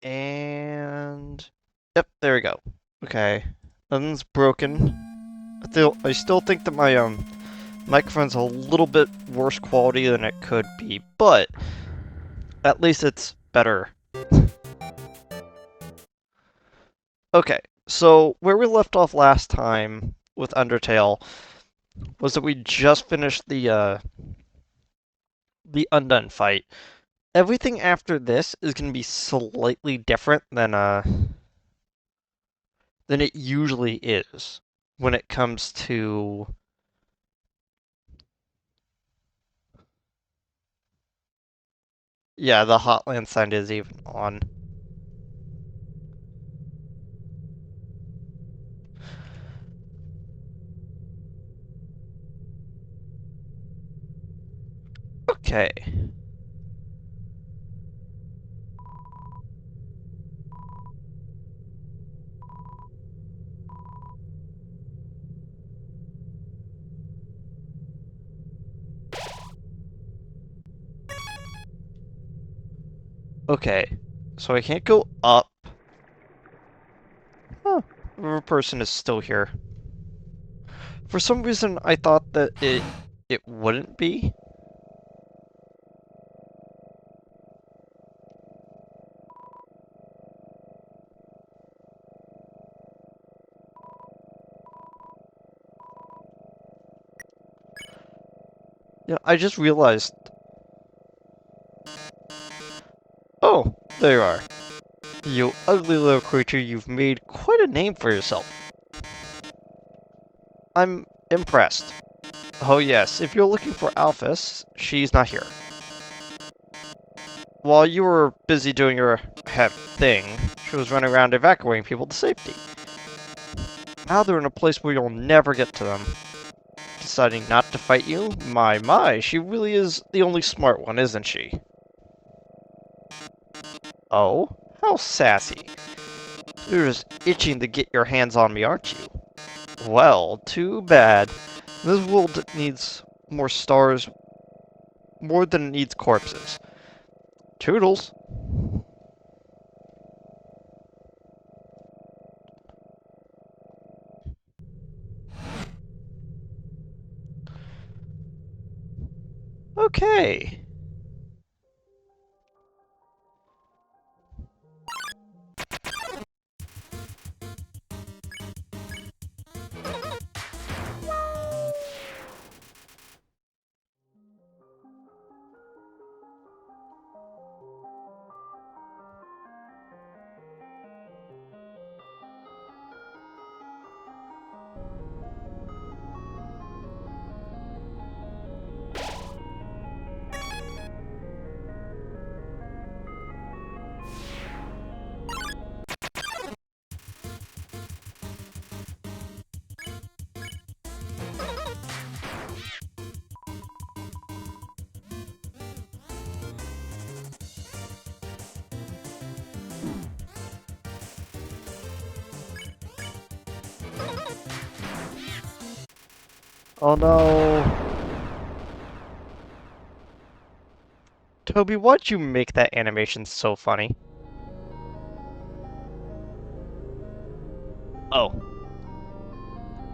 And yep, there we go. Okay, nothing's broken. I still think that my microphone's a little bit worse quality than it could be, but at least it's better. Okay, so where we left off last time with Undertale was that we just finished the Undone fight. Everything after this is going to be slightly different than it usually is when it comes to yeah, the Hotland sign is even on. Okay. Okay. So I can't go up. Huh. The person is still here. For some reason I thought that it wouldn't be. Yeah, I just realized. Oh, there you are. You ugly little creature, you've made quite a name for yourself. I'm impressed. Oh yes, if you're looking for Alphys, she's not here. While you were busy doing your thing, she was running around evacuating people to safety. Now they're in a place where you'll never get to them. Deciding not to fight you? My, she really is the only smart one, isn't she? Oh? How sassy. You're just itching to get your hands on me, aren't you? Well, too bad. This world needs more stars more than it needs corpses. Toodles. Okay. Oh no. Toby, why'd you make that animation so funny? Oh.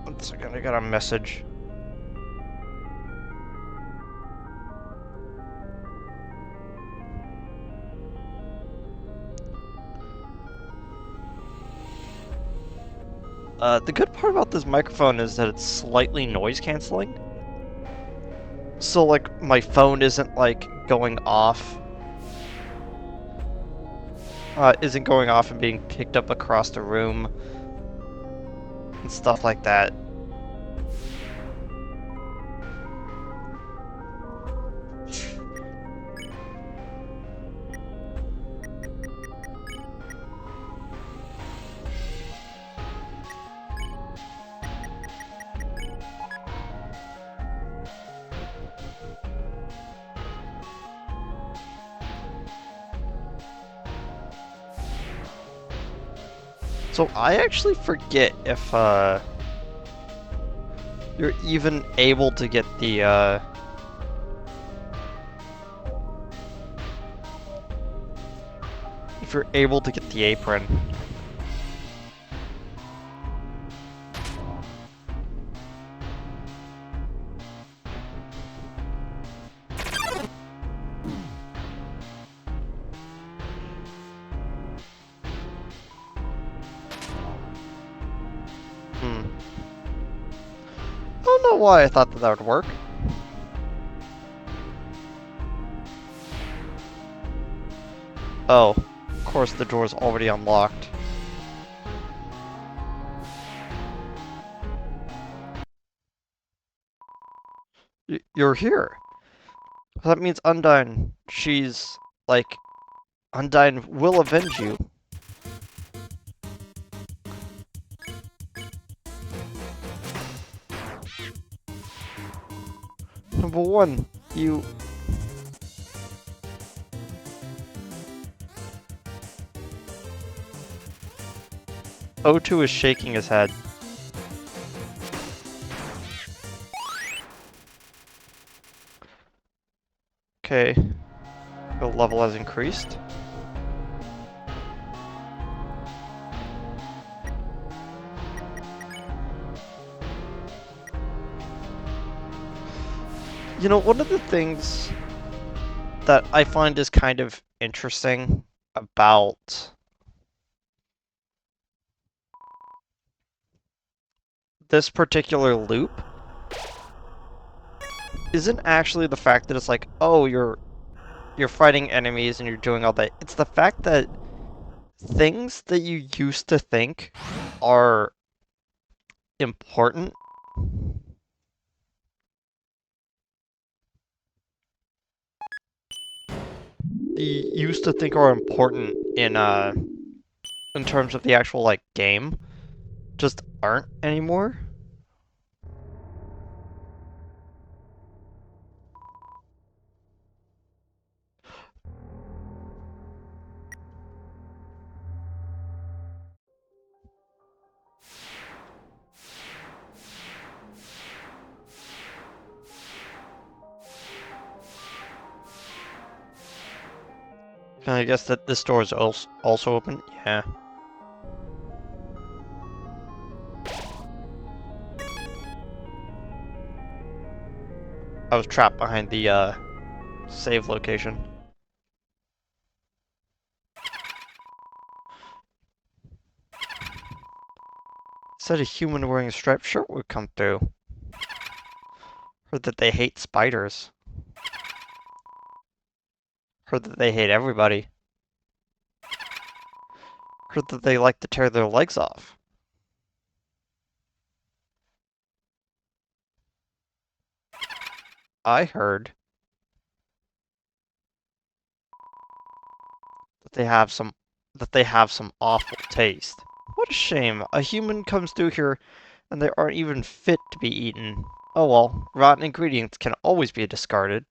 One second, I got a message. The good part about this microphone is that it's slightly noise canceling. So, like, my phone isn't, like, going off. Isn't going off and being picked up across the room. And stuff like that. So I actually forget if, you're even able to get the, if you're able to get the apron. I don't know why I thought that would work. Oh, of course the door's already unlocked. You're here. That means Undyne, she's, like, Undyne will avenge you. Number one, you... O2 is shaking his head. Okay. The level has increased. You know, one of the things that I find is kind of interesting about this particular loop isn't actually the fact that it's like, oh, you're fighting enemies and you're doing all that. It's the fact that things that you used to think are important you used to think are important in terms of the actual like game just aren't anymore. And I guess that this door is also open. Yeah. I was trapped behind the save location. Said a human wearing a striped shirt would come through. Heard that they hate spiders. Heard that they hate everybody. Heard that they like to tear their legs off. I heard that they have some awful taste. What a shame. A human comes through here and they aren't even fit to be eaten. Oh well, rotten ingredients can always be discarded.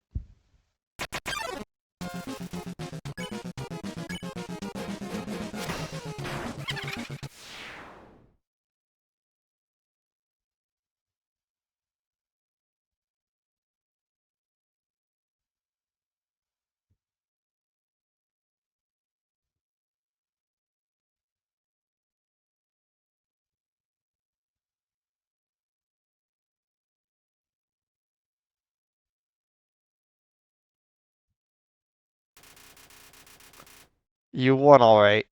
You won alright.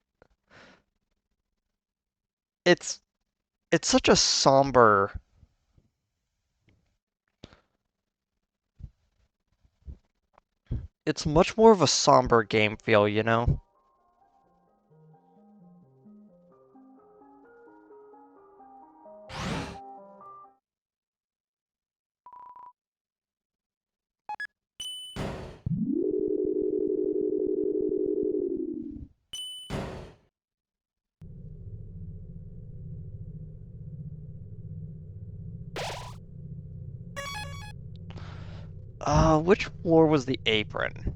It's it's such a somber it's much more of a somber game feel, you know? Which floor was the apron?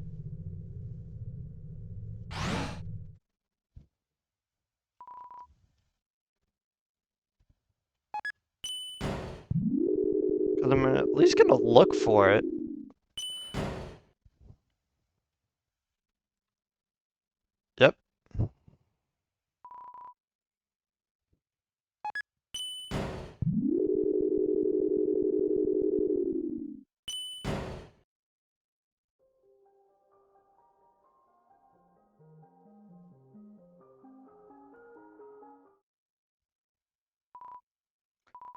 Because I'm at least gonna look for it. Yep.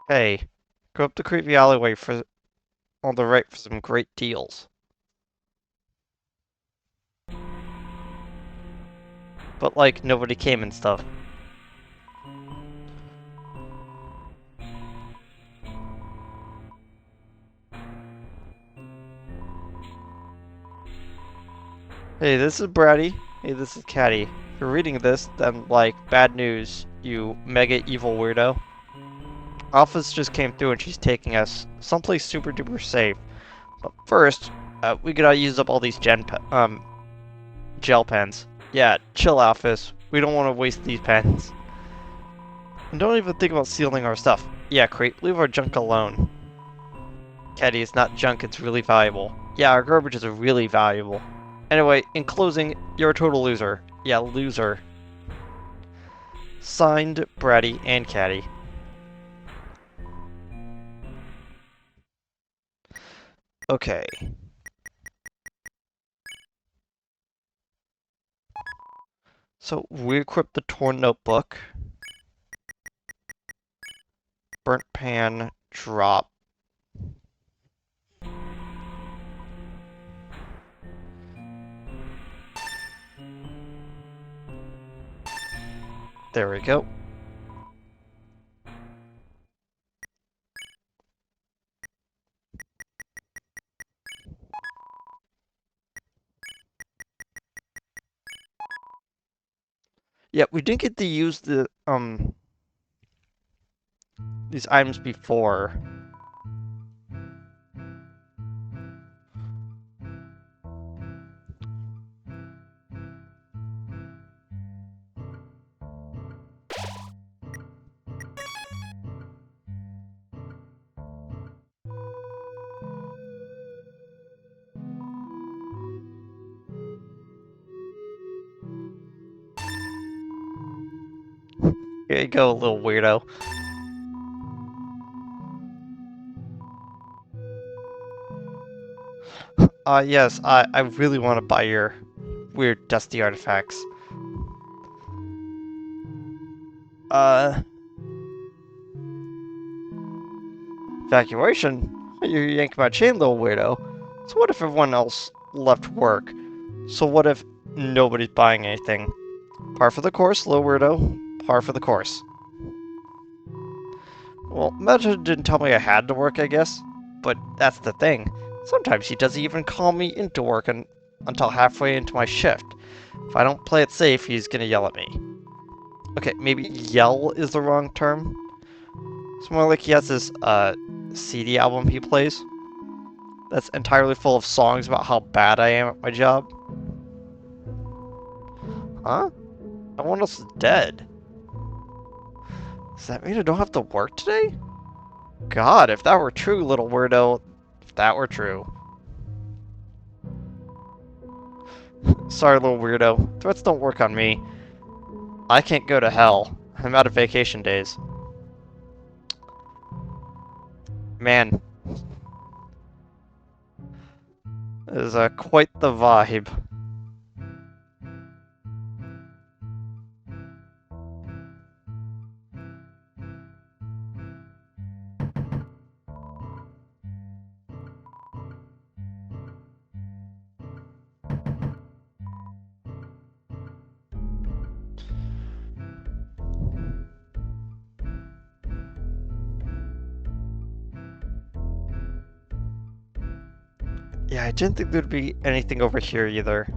Hey, go up the creepy alleyway on the right for some great deals. But like, nobody came and stuff. Hey, this is Bratty. Hey, this is Caddy. If you're reading this, then, like, bad news, you mega evil weirdo. Alpha's just came through and she's taking us someplace super duper safe. But first, we gotta use up all these gel pens. Yeah, chill, Alphas. We don't want to waste these pens. And don't even think about sealing our stuff. Yeah, Creep, leave our junk alone. Caddy, it's not junk, it's really valuable. Yeah, our garbage is really valuable. Anyway, in closing, you're a total loser. Yeah, loser. Signed, Bratty and Caddy. Okay. So, we equipped the torn notebook. Burnt pan, drop. There we go. Yeah, we didn't get to use these items before. Here you go, little weirdo. Yes, I really want to buy your weird dusty artifacts. Uh, Evacuation? You're yanking my chain, little weirdo. So what if everyone else left work? So what if nobody's buying anything? Par for the course, little weirdo. Par for the course. Well, Meta didn't tell me I had to work, I guess. But that's the thing. Sometimes he doesn't even call me into work until halfway into my shift. If I don't play it safe, he's gonna yell at me. Okay, maybe yell is the wrong term. It's more like he has this, CD album he plays that's entirely full of songs about how bad I am at my job. Huh? Everyone else is dead. Does that mean I don't have to work today? God, if that were true, little weirdo. If that were true. Sorry, little weirdo. Threats don't work on me. I can't go to hell. I'm out of vacation days. Man, it is quite the vibe. Yeah, I didn't think there'd be anything over here either.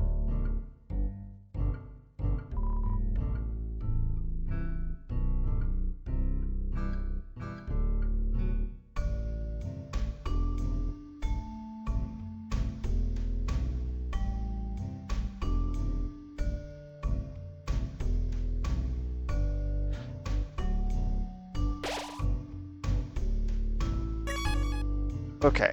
Okay.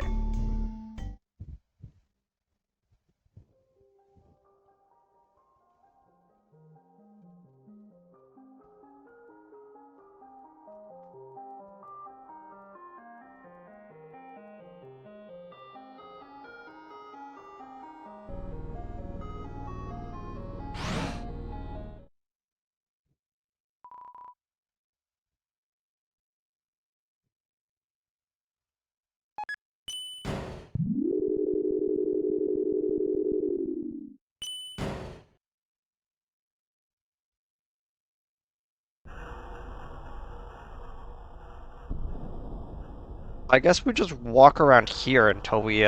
I guess we just walk around here until we.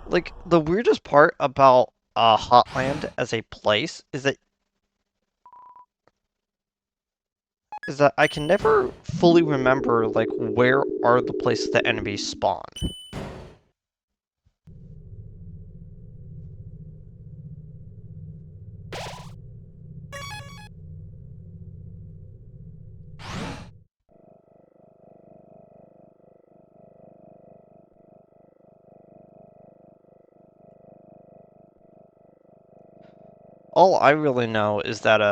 Like, the weirdest part about Hotland as a place is that I can never fully remember, like, where are the places that enemies spawn. All I really know is that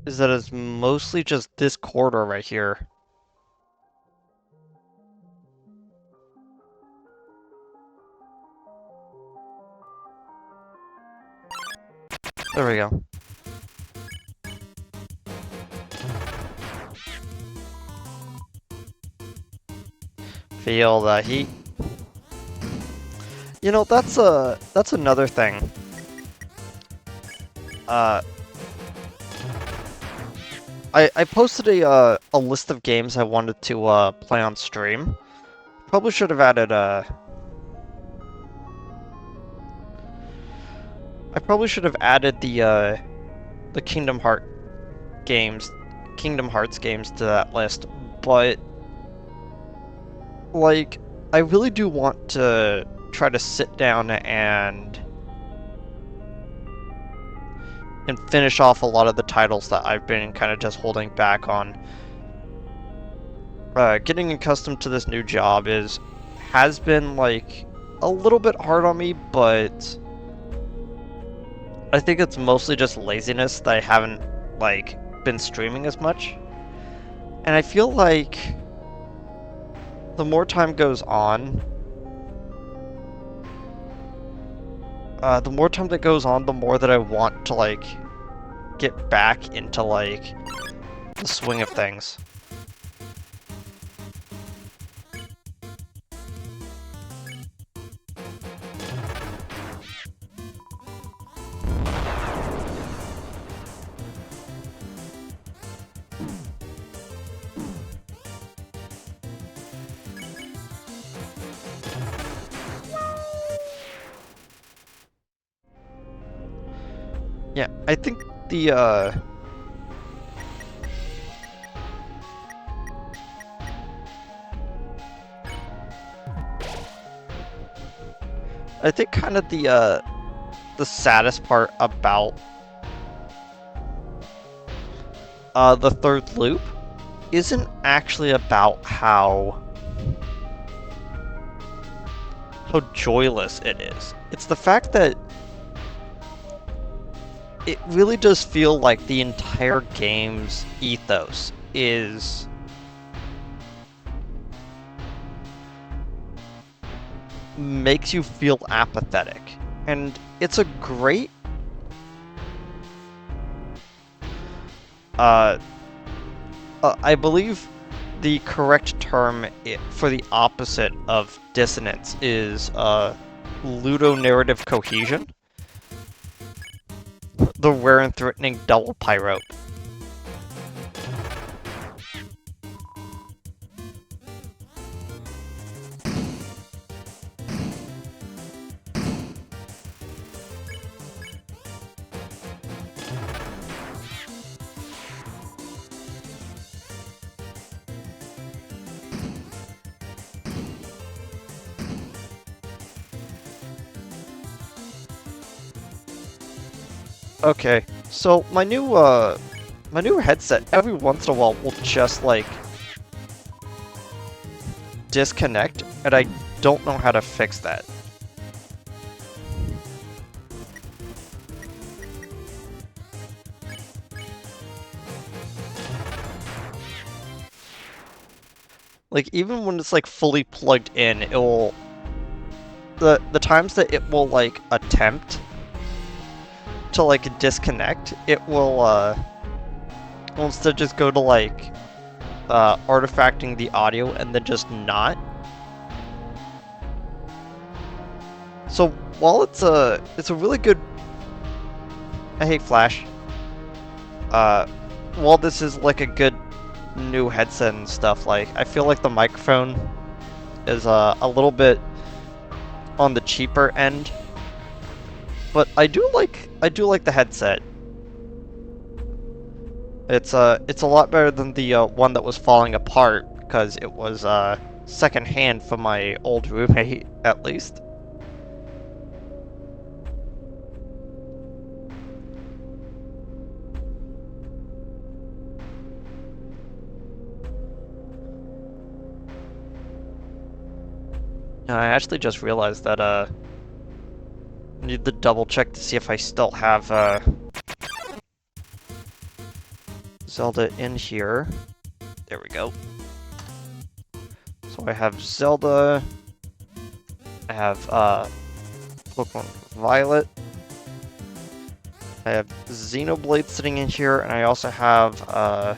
it's mostly just this corridor right here. There we go. Feel the heat. You know, that's another thing. Uh, I posted a list of games I wanted to play on stream. Probably should have added I probably should have added the Kingdom Hearts games to that list, but like I really do want to try to sit down and finish off a lot of the titles that I've been kind of just holding back on. Getting accustomed to this new job has been like a little bit hard on me, but I think it's mostly just laziness that I haven't like been streaming as much. And I feel like the more time goes on, the more time that goes on, the more that I want to like get back into like the swing of things. Yeah, I think I think kind of the saddest part about the third loop isn't actually about how joyless it is. It's the fact that it really does feel like the entire game's ethos makes you feel apathetic. And it's a great I believe the correct term for the opposite of dissonance is ludonarrative cohesion. The rare and threatening double pyro. Okay, so my new headset every once in a while will just like disconnect, and I don't know how to fix that. Like even when it's like fully plugged in, it will the times that it will like attempt to like disconnect, it will instead just go to like artifacting the audio and then just not. So while it's a really good, I hate Flash. While this is like a good new headset and stuff, like I feel like the microphone is a little bit on the cheaper end, but I do like the headset. It's a lot better than the one that was falling apart because it was secondhand from my old roommate, at least. I actually just realized that I need to double check to see if I still have Zelda in here. There we go. So I have Zelda. I have Pokemon Violet. I have Xenoblade sitting in here, and I also have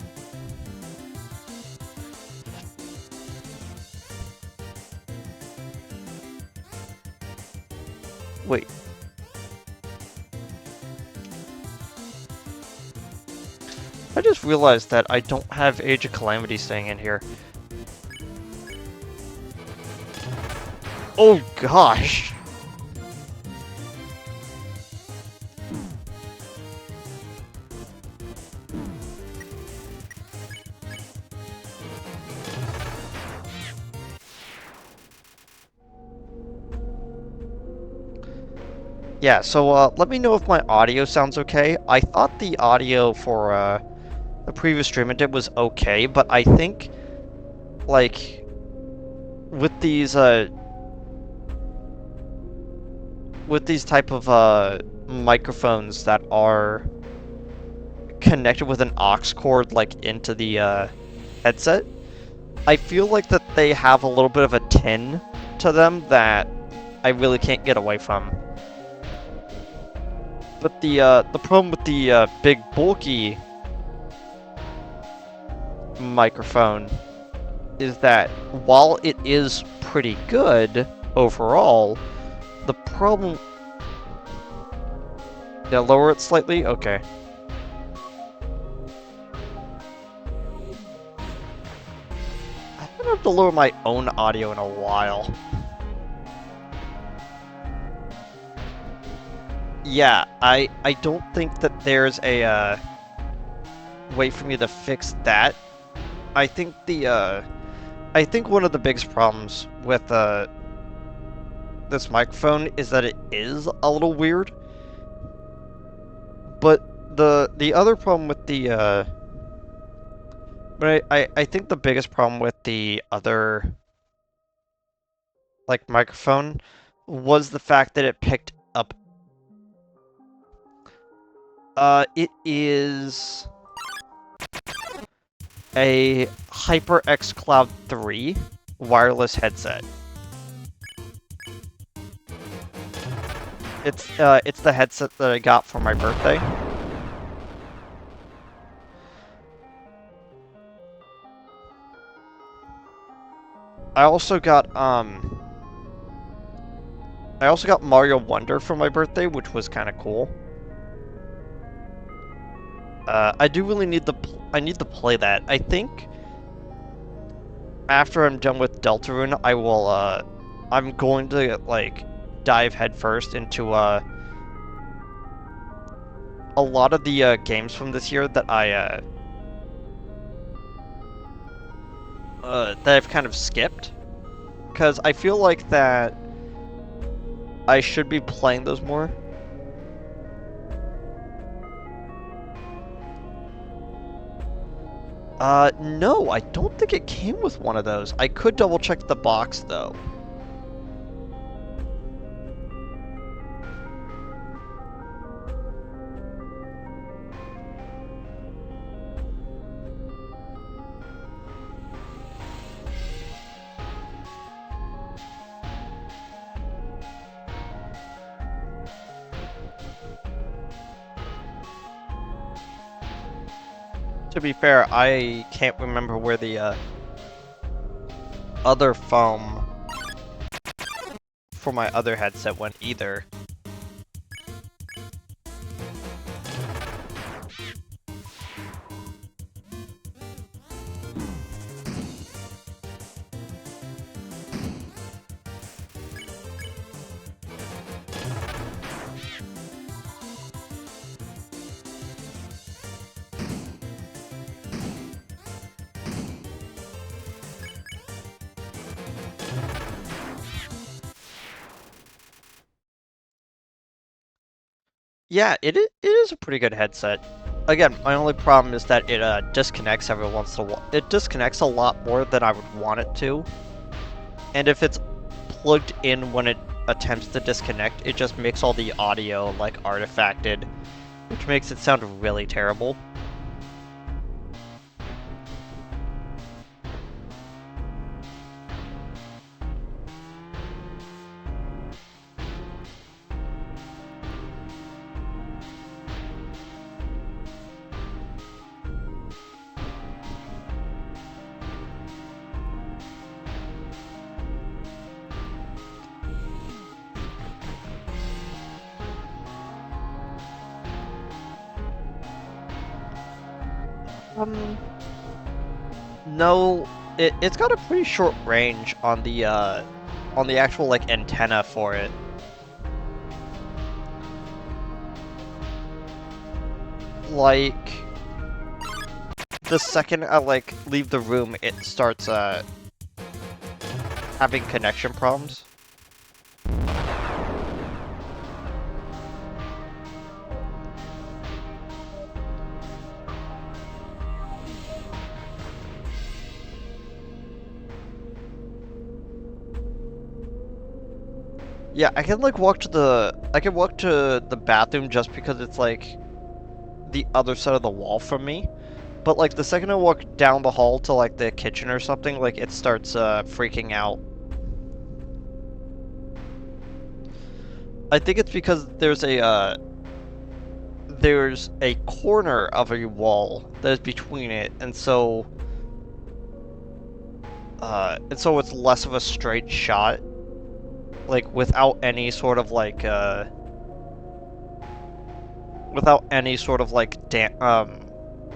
wait. I just realized that I don't have Age of Calamity staying in here. Oh gosh! Yeah, so let me know if my audio sounds okay. I thought the audio for the previous stream I did was okay, but I think, like, with these type of microphones that are connected with an aux cord, like, into the headset, I feel like that they have a little bit of a tin to them that I really can't get away from. But the problem with the big bulky microphone is that while it is pretty good overall, the problem... Yeah, lower it slightly? Okay. I haven't had to lower my own audio in a while. Yeah, I don't think that there's a way for me to fix that. I think I think one of the biggest problems with this microphone is that it is a little weird. But the other problem with the but I think the biggest problem with the other, like, microphone was the fact that it picked up. It is a HyperX Cloud 3 wireless headset. It's the headset that I got for my birthday. I also got Mario Wonder for my birthday, which was kind of cool. I do really need I need to play that. I think after I'm done with Deltarune, I will I'm going to, like, dive headfirst into a lot of the games from this year that that I've kind of skipped, because I feel like that I should be playing those more. No, I don't think it came with one of those. I could double check the box, though. To be fair, I can't remember where the other foam for my other headset went either. Yeah, it is a pretty good headset. Again, my only problem is that it disconnects every once in a while. It disconnects a lot more than I would want it to. And if it's plugged in when it attempts to disconnect, it just makes all the audio like artifacted, which makes it sound really terrible. No, it's got a pretty short range on the actual like antenna for it. Like the second I like leave the room, it starts having connection problems. Yeah, I can like walk to the bathroom just because it's like the other side of the wall from me. But like the second I walk down the hall to like the kitchen or something, like it starts freaking out. I think it's because there's a corner of a wall that is between it, and so it's less of a straight shot, like without any sort of like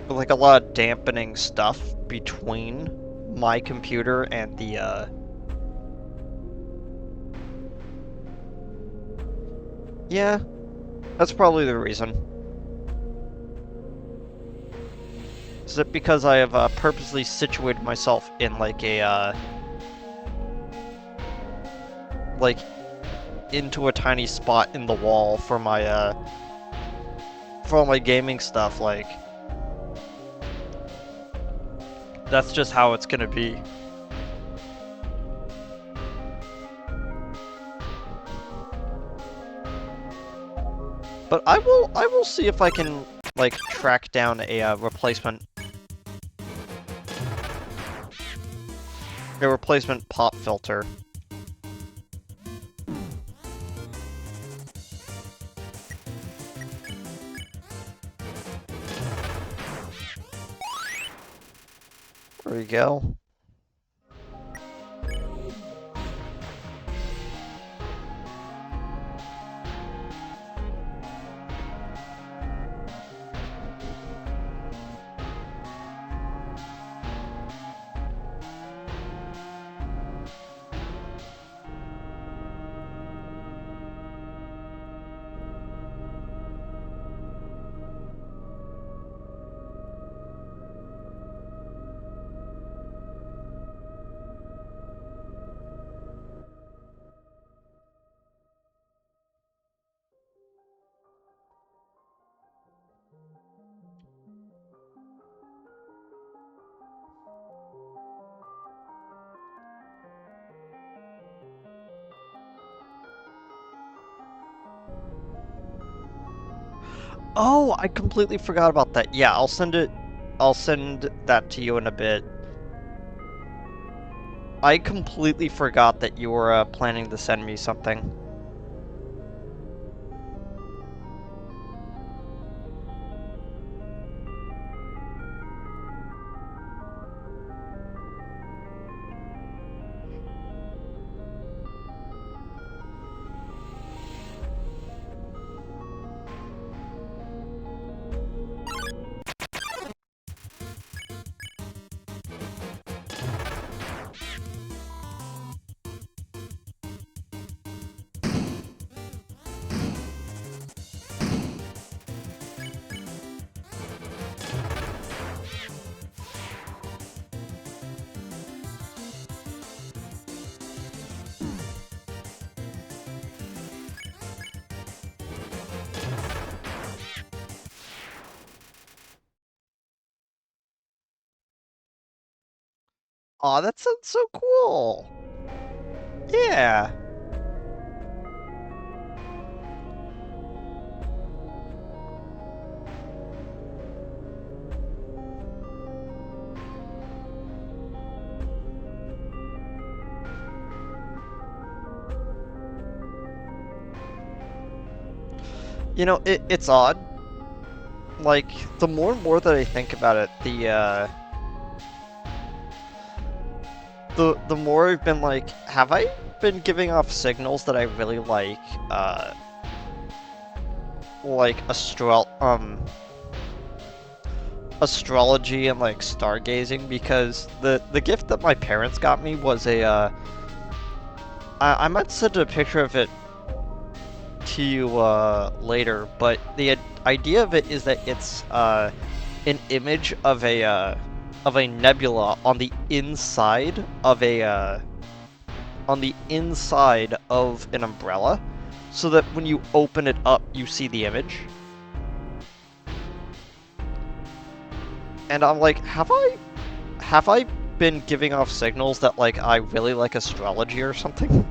like a lot of dampening stuff between my computer and the yeah, that's probably the reason. Is it because I have purposely situated myself in like a like into a tiny spot in the wall for all my gaming stuff, like that's just how it's gonna be. But I will see if I can like track down a replacement pop filter. There we go. Oh, I completely forgot about that. Yeah, I'll send that to you in a bit. I completely forgot that you were planning to send me something. Aw, that sounds so cool! Yeah! You know, it's odd. Like, the more and more that I think about it, the more I've been like, have I been giving off signals that I really like astrology and like stargazing? Because the gift that my parents got me was I might send a picture of it to you later, but the idea of it is that it's an image of a nebula on the inside of an umbrella, so that when you open it up, you see the image. And I'm like, have I been giving off signals that like I really like astrology or something?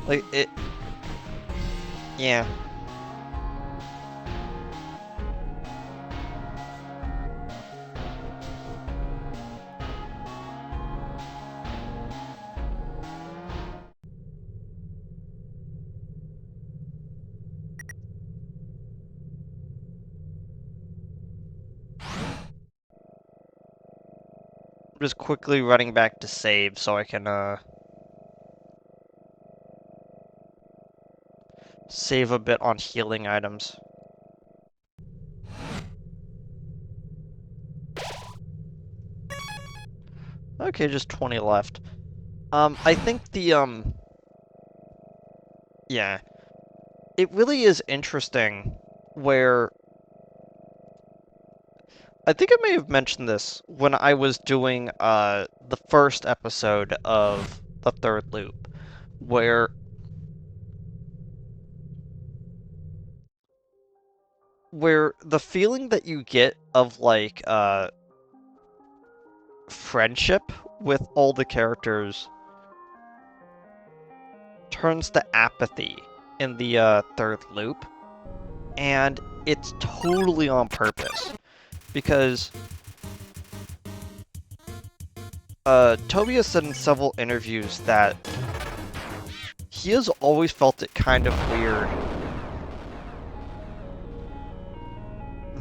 Like it, yeah. I'm just quickly running back to save so I can save a bit on healing items. Okay, just 20 left. I think yeah, it really is interesting where I think I may have mentioned this when I was doing the first episode of the third loop, where the feeling that you get of like friendship with all the characters turns to apathy in the third loop, and it's totally on purpose because Toby has said in several interviews that he has always felt it kind of weird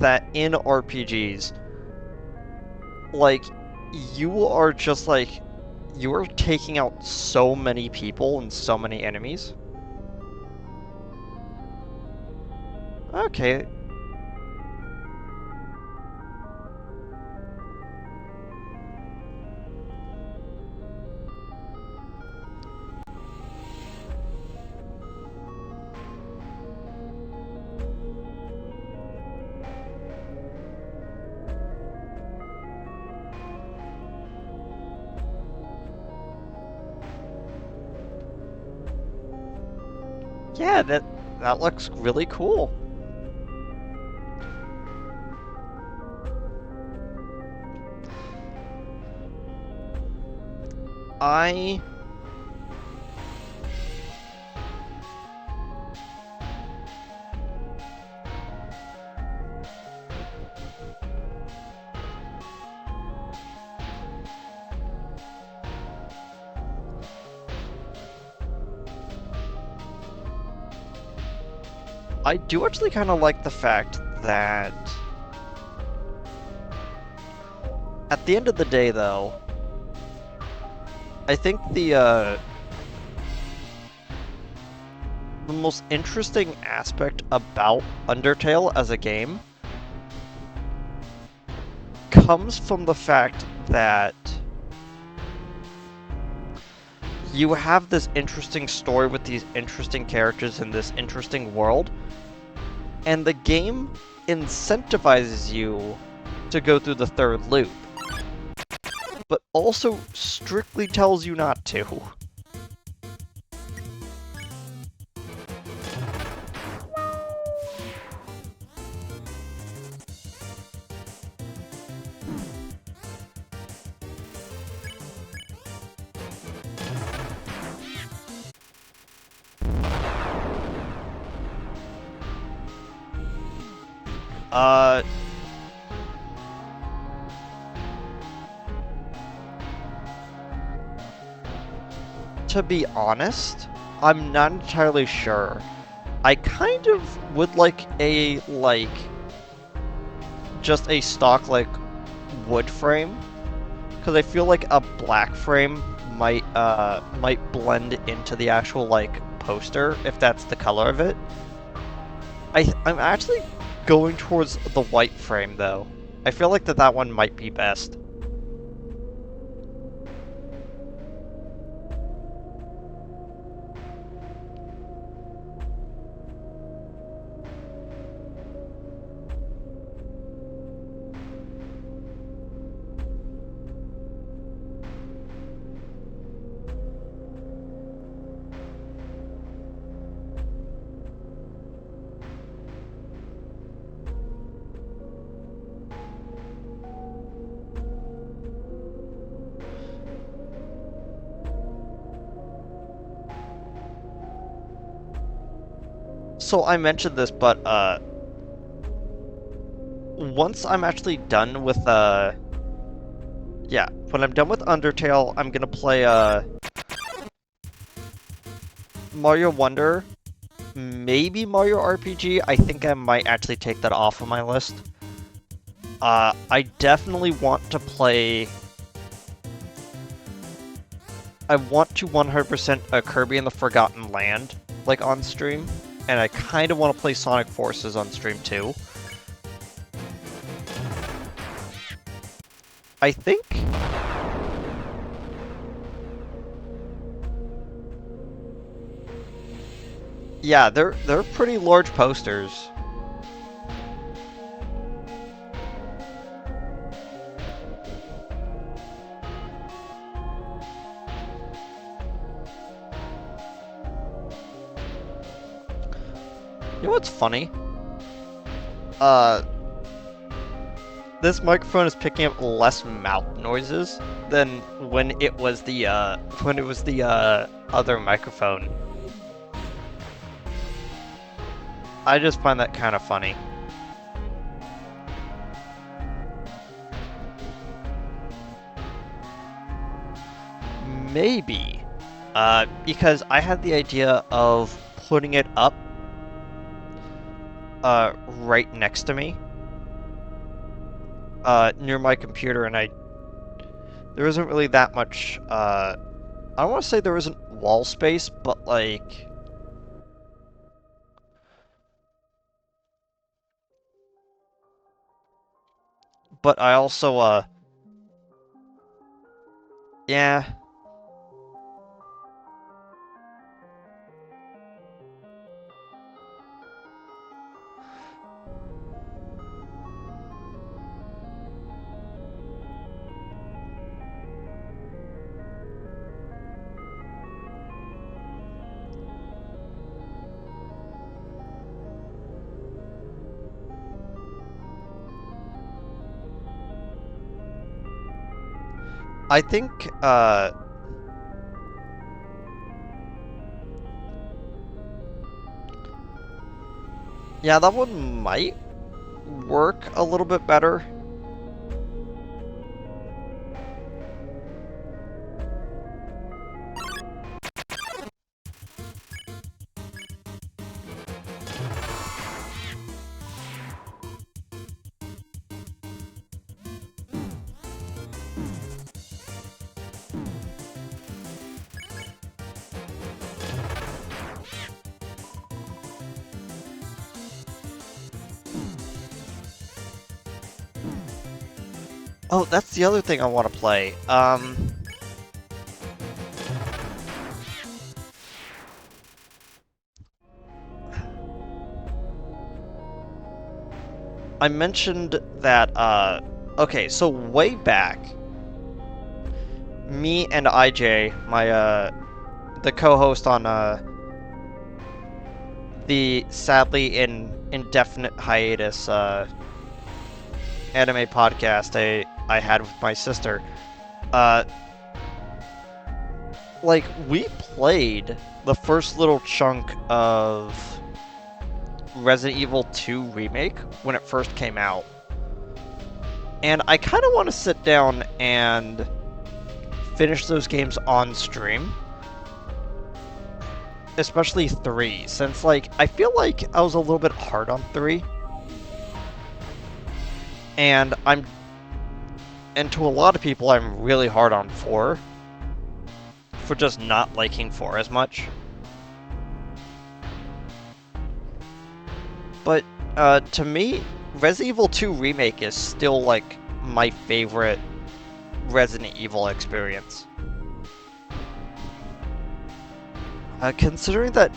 that in RPGs, like, you are just like, you are taking out so many people and so many enemies. Okay. Yeah, that looks really cool. I I do actually kind of like the fact that at the end of the day, though, I think the most interesting aspect about Undertale as a game comes from the fact that you have this interesting story with these interesting characters in this interesting world, and the game incentivizes you to go through the third loop, but also strictly tells you not to. Uh, to be honest, I'm not entirely sure. I kind of would like just a stock, wood frame. Because I feel like a black frame might blend into the actual, poster, if that's the color of it. I'm actually going towards the white frame, though. I feel like that one might be best. So I mentioned this, but once I'm actually done with yeah, when I'm done with Undertale, I'm gonna play Mario Wonder, maybe Mario RPG. I think I might actually take that off of my list. I definitely want to play. I want to 100% Kirby in the Forgotten Land, on stream, and I kind of want to play Sonic Forces on stream too. I think. Yeah, they're pretty large posters. You know what's funny? This microphone is picking up less mouth noises than when it was the other microphone. I just find that kind of funny. Maybe. Because I had the idea of putting it up right next to me. Near my computer, and there isn't really that much, I don't want to say there isn't wall space, but but I also, yeah. I think, yeah, that one might work a little bit better. Oh, that's the other thing I want to play. I mentioned that, okay, so way back, me and IJ, the co-host on, the sadly indefinite hiatus, anime podcast I had with my sister, we played the first little chunk of Resident Evil 2 Remake when it first came out. And I kind of want to sit down and finish those games on stream. Especially 3, since, like, I feel like I was a little bit hard on 3. And to a lot of people, I'm really hard on 4. For just not liking 4 as much. But, to me, Resident Evil 2 Remake is still, like, my favorite Resident Evil experience. Considering that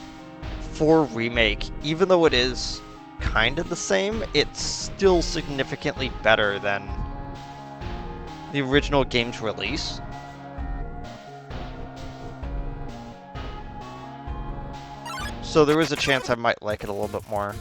4 Remake, even though it is kind of the same, it's still significantly better than the original game's release. So there is a chance I might like it a little bit more.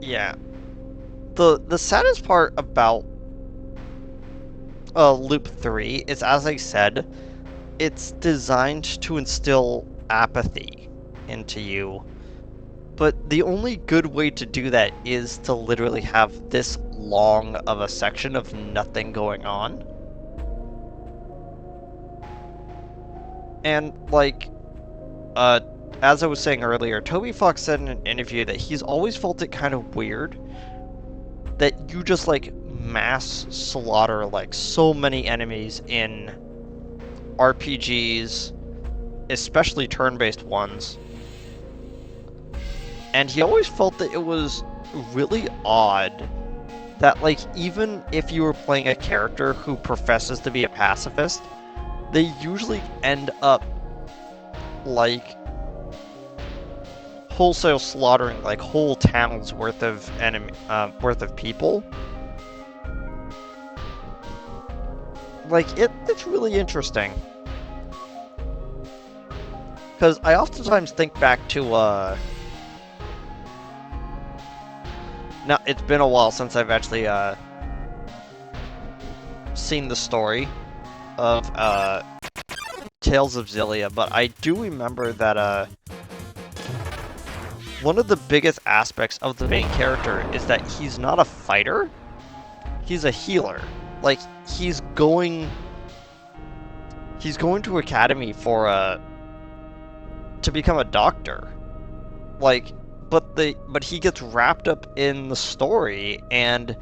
Yeah. The saddest part about Loop 3 is, as I said, it's designed to instill apathy into you. But the only good way to do that is to literally have this long of a section of nothing going on. And, like, as I was saying earlier, Toby Fox said in an interview that he's always felt it kind of weird that you just, like, mass slaughter, like, so many enemies in RPGs, especially turn-based ones. And he always felt that it was really odd that, like, even if you were playing a character who professes to be a pacifist, they usually end up, like, wholesale slaughtering, like, whole towns worth of people. Like, it's really interesting. Because I oftentimes think back to, now, it's been a while since I've actually, seen the story of, Tales of Xillia, but I do remember that, one of the biggest aspects of the main character is that he's not a fighter, he's a healer. Like, he's going to academy for, to become a doctor. Like, but he gets wrapped up in the story, and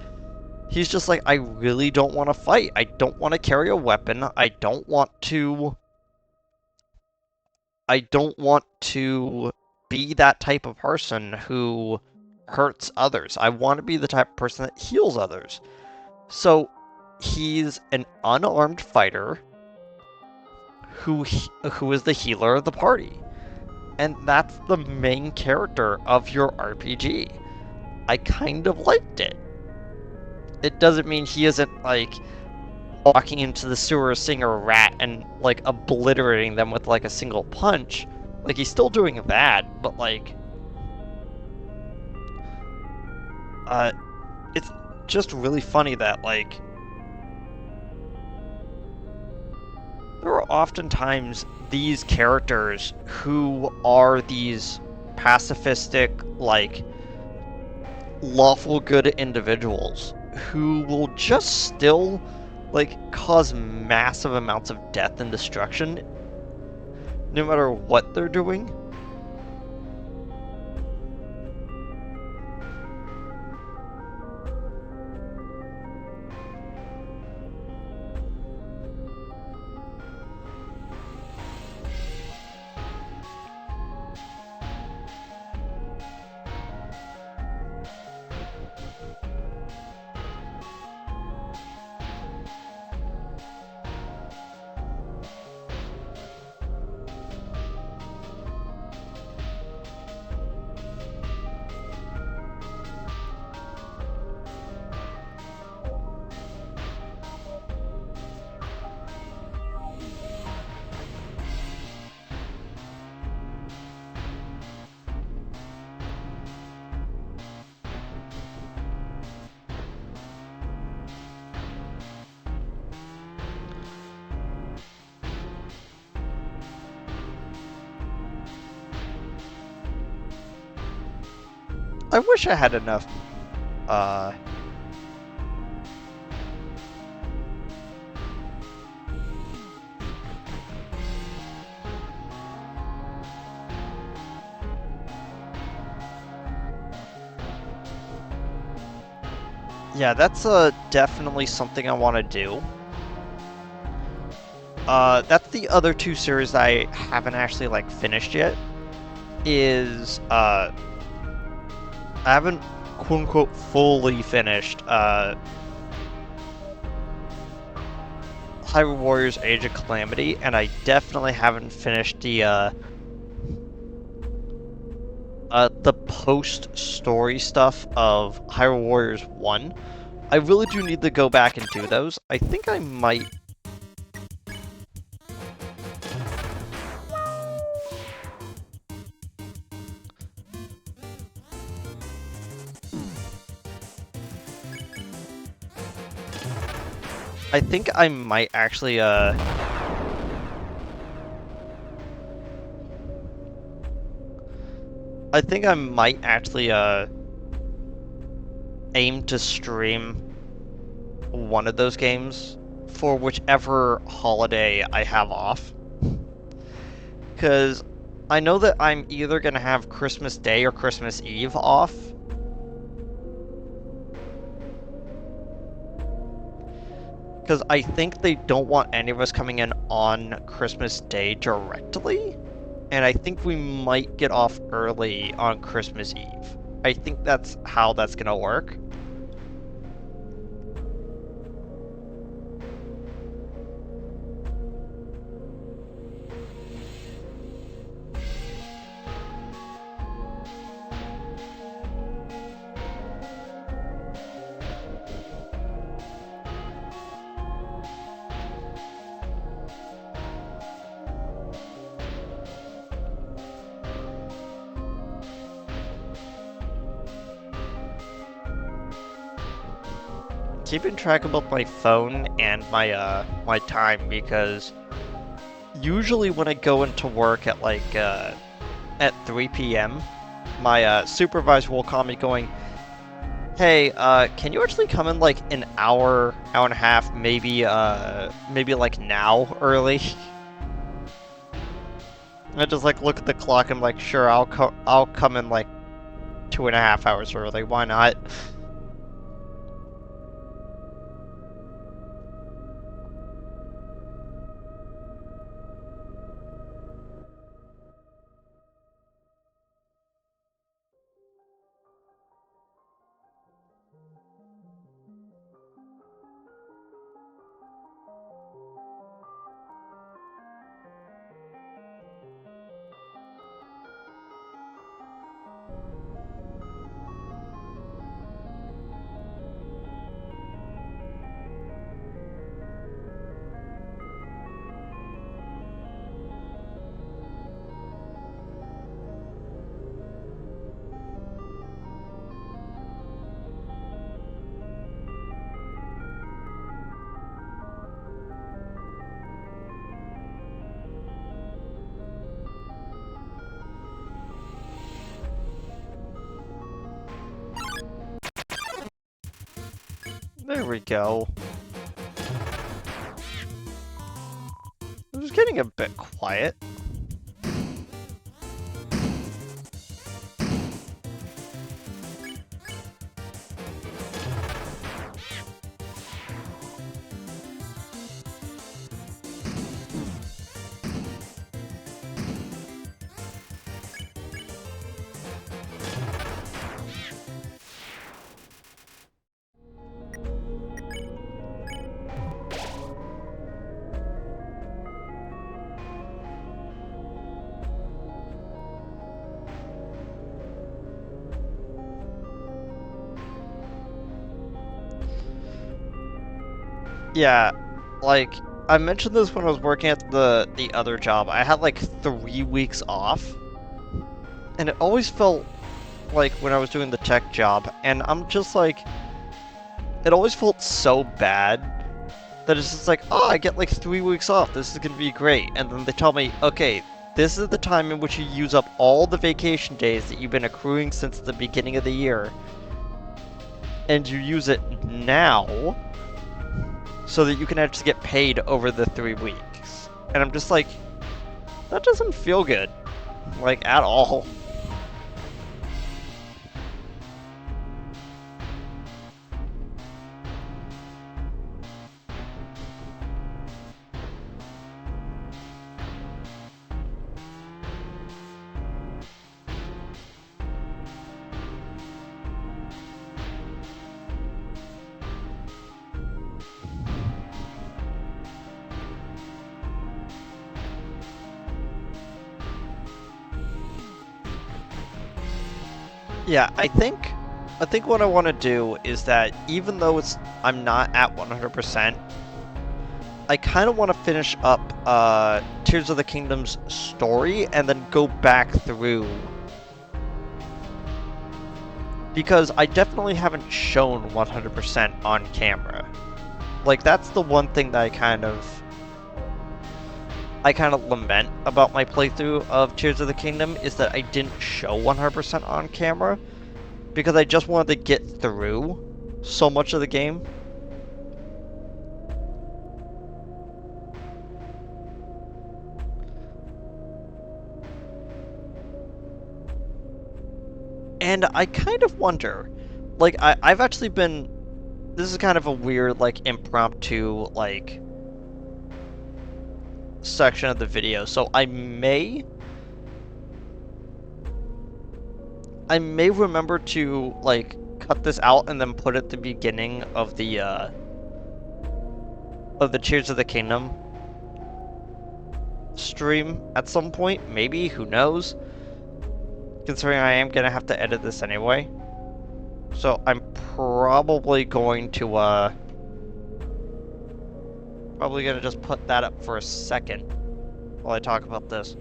he's just like, I really don't want to fight. I don't want to carry a weapon. I don't want to be that type of person who hurts others. I want to be the type of person that heals others. So he's an unarmed fighter who is the healer of the party. And that's the main character of your RPG. I kind of liked it. It doesn't mean he isn't, like, walking into the sewer seeing a rat and, like, obliterating them with, like, a single punch. Like, he's still doing that, but, like, it's just really funny that, like, there are oftentimes these characters who are these pacifistic, like, lawful good individuals who will just still, like, cause massive amounts of death and destruction no matter what they're doing. I wish I had enough, uh... Yeah, that's definitely something I want to do. That's the other two series I haven't actually, like, finished yet. I haven't, quote-unquote, fully finished, Hyrule Warriors Age of Calamity, and I definitely haven't finished the post-story stuff of Hyrule Warriors 1. I really do need to go back and do those. I think I might... I think I might actually, I think I might actually, aim to stream one of those games for whichever holiday I have off. Because I know that I'm either going to have Christmas Day or Christmas Eve off. Because I think they don't want any of us coming in on Christmas Day directly. And I think we might get off early on Christmas Eve. I think that's how that's going to work. Keeping track of both my phone and my my time, because usually when I go into work at like at 3 p.m., my supervisor will call me going, "Hey, can you actually come in like an hour, hour and a half, maybe maybe like now early?" I just like look at the clock and I'm like, "Sure, I'll come in like 2.5 hours early. Why not?" There we go. It was getting a bit quiet. Yeah, like, I mentioned this when I was working at the other job. I had like 3 weeks off. And it always felt like when I was doing the tech job, and I'm just like, it always felt so bad that it's just like, oh, I get like 3 weeks off. This is gonna be great. And then they tell me, okay, this is the time in which you use up all the vacation days that you've been accruing since the beginning of the year, and you use it now so that you can actually get paid over the 3 weeks. And I'm just like, that doesn't feel good, like, at all. Yeah, I think what I want to do is that even though I'm not at 100%, I kind of want to finish up Tears of the Kingdom's story and then go back through, because I definitely haven't shown 100% on camera. Like, that's the one thing that I kind of lament about my playthrough of Tears of the Kingdom, is that I didn't show 100% on camera, because I just wanted to get through so much of the game. And I kind of wonder, like, I've actually been, this is kind of a weird, like, impromptu, like, section of the video, so I may remember to, like, cut this out and then put it at the beginning of the Tears of the Kingdom stream at some point, maybe, who knows, considering I am gonna have to edit this anyway. So I'm probably going to just put that up for a second while I talk about this.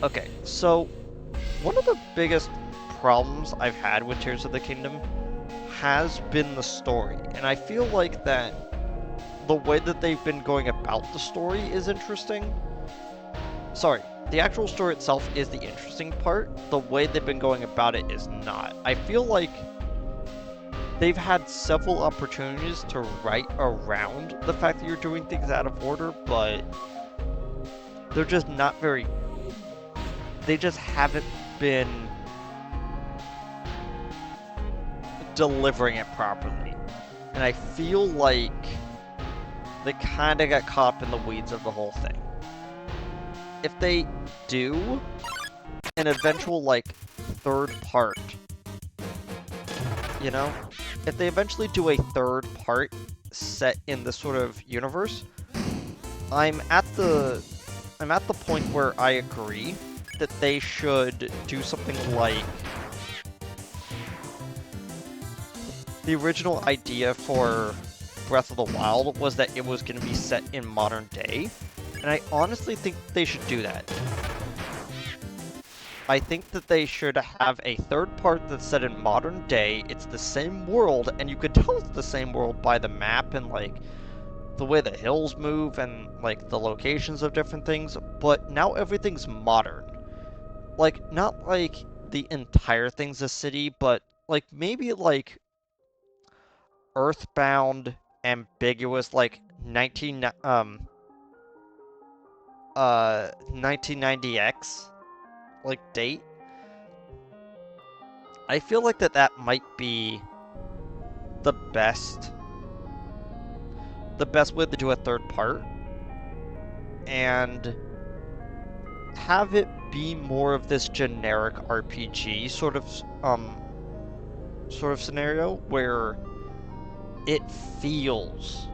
Okay, so one of the biggest problems I've had with Tears of the Kingdom has been the story, and I feel like that the way that they've been going about the story is interesting. Sorry, the actual story itself is the interesting part. The way they've been going about it is not. I feel like they've had several opportunities to write around the fact that you're doing things out of order, but they're just not very... They just haven't been delivering it properly. And I feel like they kind of got caught up in the weeds of the whole thing. If they do an eventual, like, third part, you know? If they eventually do a third part set in this sort of universe, I'm at the point where I agree that they should do something like the original idea for Breath of the Wild was that it was going to be set in modern day, and I honestly think they should do that. I think that they should have a third part that's set in modern day. It's the same world, and you could tell it's the same world by the map and, like, the way the hills move and, like, the locations of different things, but now everything's modern. Like, not, like, the entire thing's a city, but, like, maybe, like, Earthbound, ambiguous, like, 1990X, like, date. I feel like that might be the best way to do a third part, and have it be more of this generic RPG sort of scenario where it feels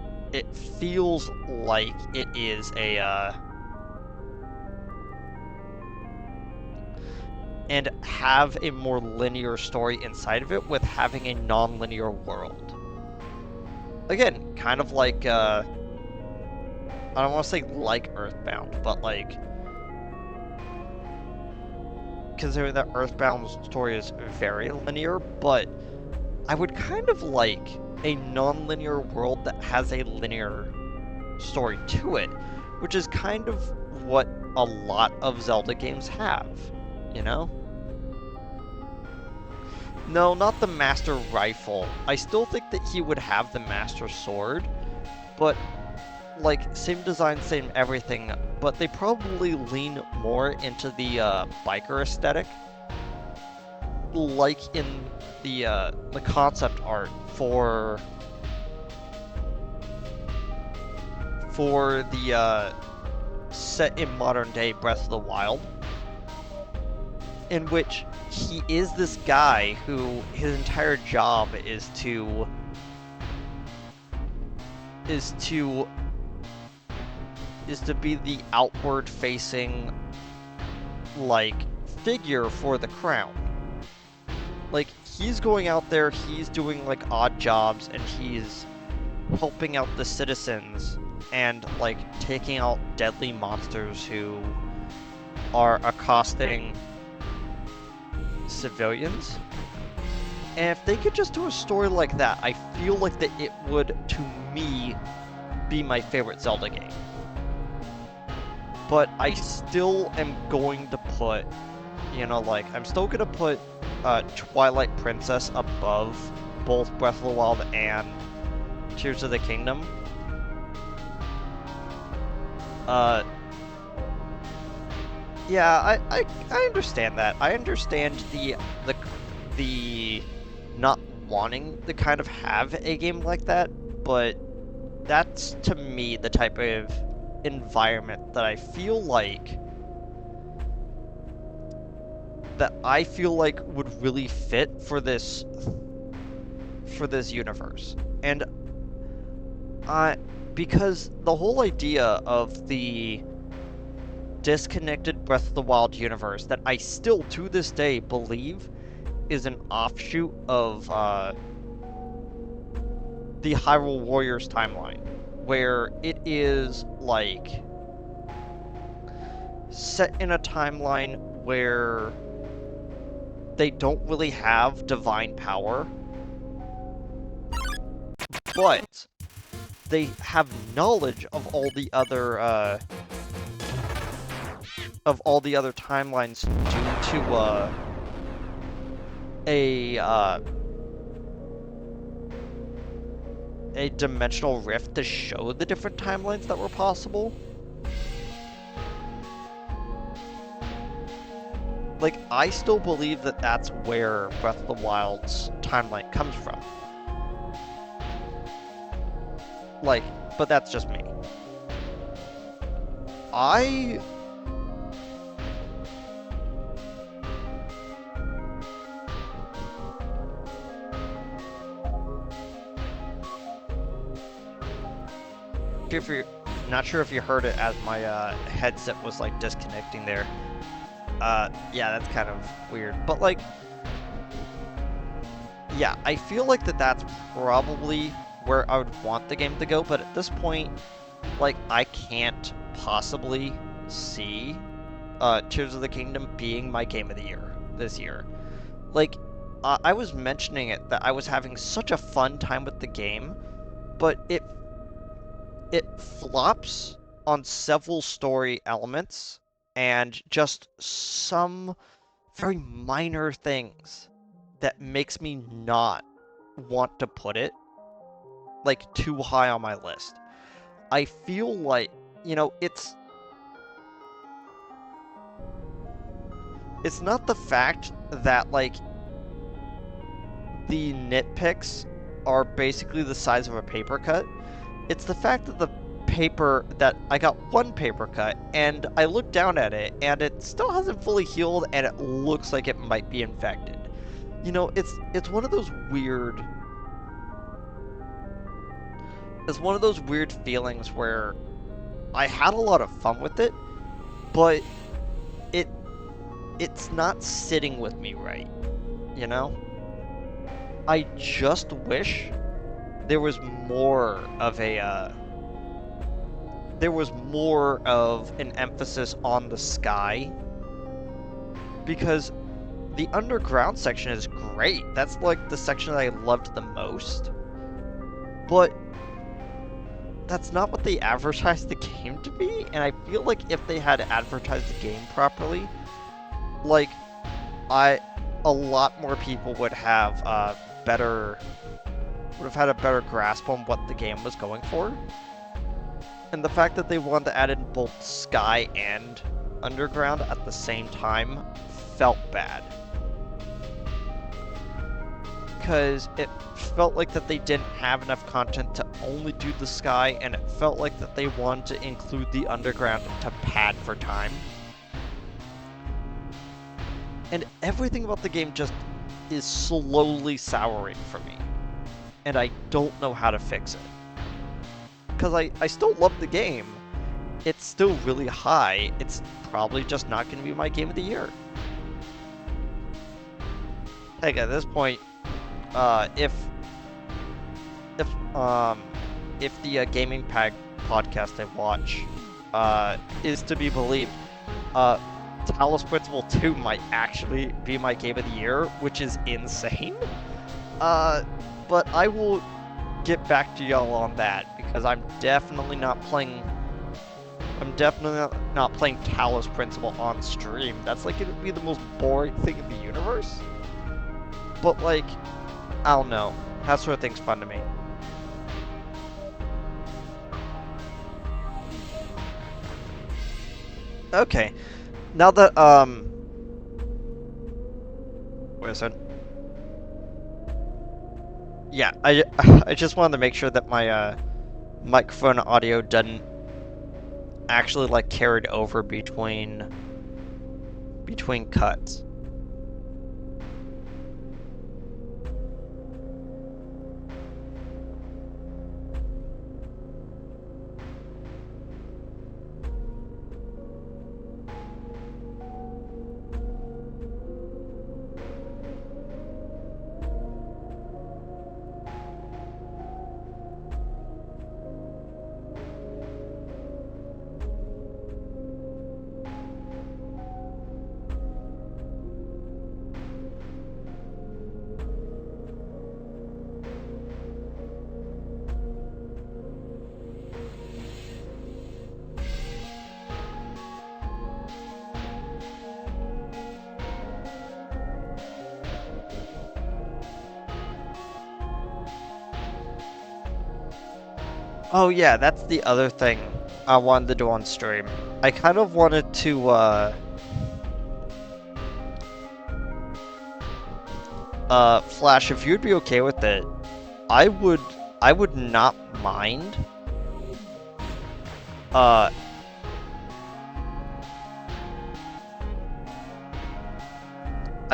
like it is a and have a more linear story inside of it with having a non-linear world. Again, kind of like, I don't want to say like Earthbound, but like, considering that Earthbound's story is very linear, but I would kind of like a non-linear world that has a linear story to it, which is kind of what a lot of Zelda games have, you know? No, not the Master Rifle. I still think that he would have the Master Sword, but, like, same design, same everything, but they probably lean more into the biker aesthetic, like in the concept art for the set in modern day Breath of the Wild, in which he is this guy who his entire job is to be the outward facing, like, figure for the crown. Like, he's going out there, he's doing like odd jobs, and he's helping out the citizens and like taking out deadly monsters who are accosting civilians. And if they could just do a story like that, I feel like that it would, to me, be my favorite Zelda game. But I still am going to put, you know, like, I'm still going to put Twilight Princess above both Breath of the Wild and Tears of the Kingdom. Yeah, I understand that. I understand the not wanting to kind of have a game like that, but that's, to me, the type of environment that I feel like would really fit for this universe. And because the whole idea of the disconnected Breath of the Wild universe that I still to this day believe is an offshoot of the Hyrule Warriors timeline, where it is like set in a timeline where they don't really have divine power, but they have knowledge of all the other timelines due to a dimensional rift to show the different timelines that were possible. Like, I still believe that that's where Breath of the Wild's timeline comes from. Like, but that's just me. If you're not sure if you heard it, as my headset was like disconnecting there. Yeah, that's kind of weird. But like, yeah, I feel like that's probably where I would want the game to go. But at this point, like, I can't possibly see Tears of the Kingdom being my game of the year this year. Like, I was mentioning it that I was having such a fun time with the game, but it flops on several story elements and just some very minor things that makes me not want to put it like too high on my list. I feel like, you know, it's not the fact that like the nitpicks are basically the size of a paper cut. It's the fact that I got one paper cut, and I looked down at it, and it still hasn't fully healed, and it looks like it might be infected. You know, it's one of those weird... It's one of those weird feelings where I had a lot of fun with it, but it's not sitting with me right, you know? I just wish there was more of an emphasis on the sky, because the underground section is great. That's like the section that I loved the most. But that's not what they advertised the game to be, and I feel like if they had advertised the game properly, like, a lot more people would have had a better grasp on what the game was going for. And the fact that they wanted to add in both Sky and Underground at the same time felt bad. Because it felt like that they didn't have enough content to only do the Sky, and it felt like that they wanted to include the Underground to pad for time. And everything about the game just is slowly souring for me. And I don't know how to fix it. Because I still love the game. It's still really high. It's probably just not going to be my game of the year. Heck, at this point, if the Gaming Pag podcast I watch is to be believed, Talos Principle 2 might actually be my game of the year, which is insane. But I will get back to y'all on that, because I'm definitely not playing Talos Principle on stream. That's like gonna be the most boring thing in the universe. But like, I don't know. That sort of thing's fun to me. Okay. Now that wait a second. Yeah, I just wanted to make sure that my microphone audio doesn't actually like carried over between cuts. Oh yeah, that's the other thing I wanted to do on stream. I kind of wanted to, Flash, if you'd be okay with it, I would not mind, I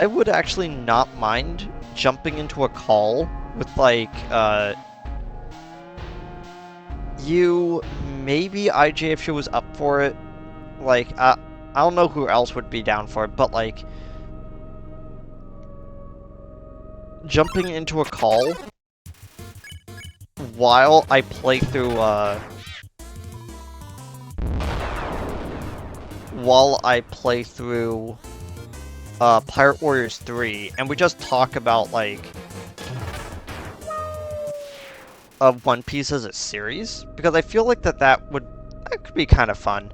would actually not mind jumping into a call with, like, you, maybe IJ if she was up for it. Like, I don't know who else would be down for it, but, like, jumping into a call while I play through, Pirate Warriors 3, and we just talk about, like, One Piece as a series, because I feel like that could be kind of fun.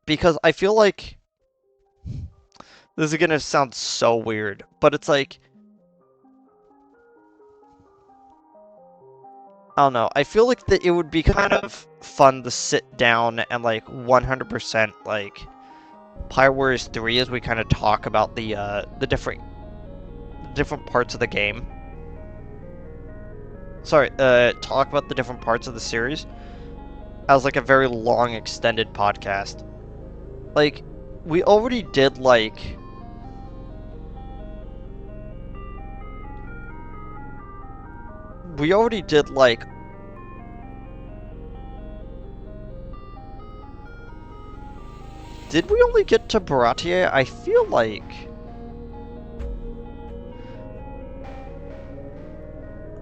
Because I feel like this is gonna sound so weird, but it's like, I don't know, I feel like that it would be kind of fun to sit down and like 100% like Pirate Warriors 3 as we kind of talk about the different parts of the game. Sorry, talk about the different parts of the series as like a very long extended podcast. Like, we already did like did we only get to Baratier? I feel like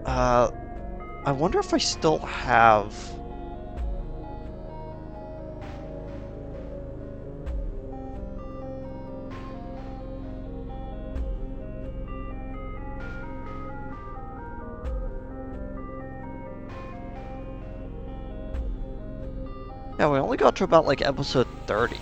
I wonder if I still have Yeah, we only got to about, like, episode 30.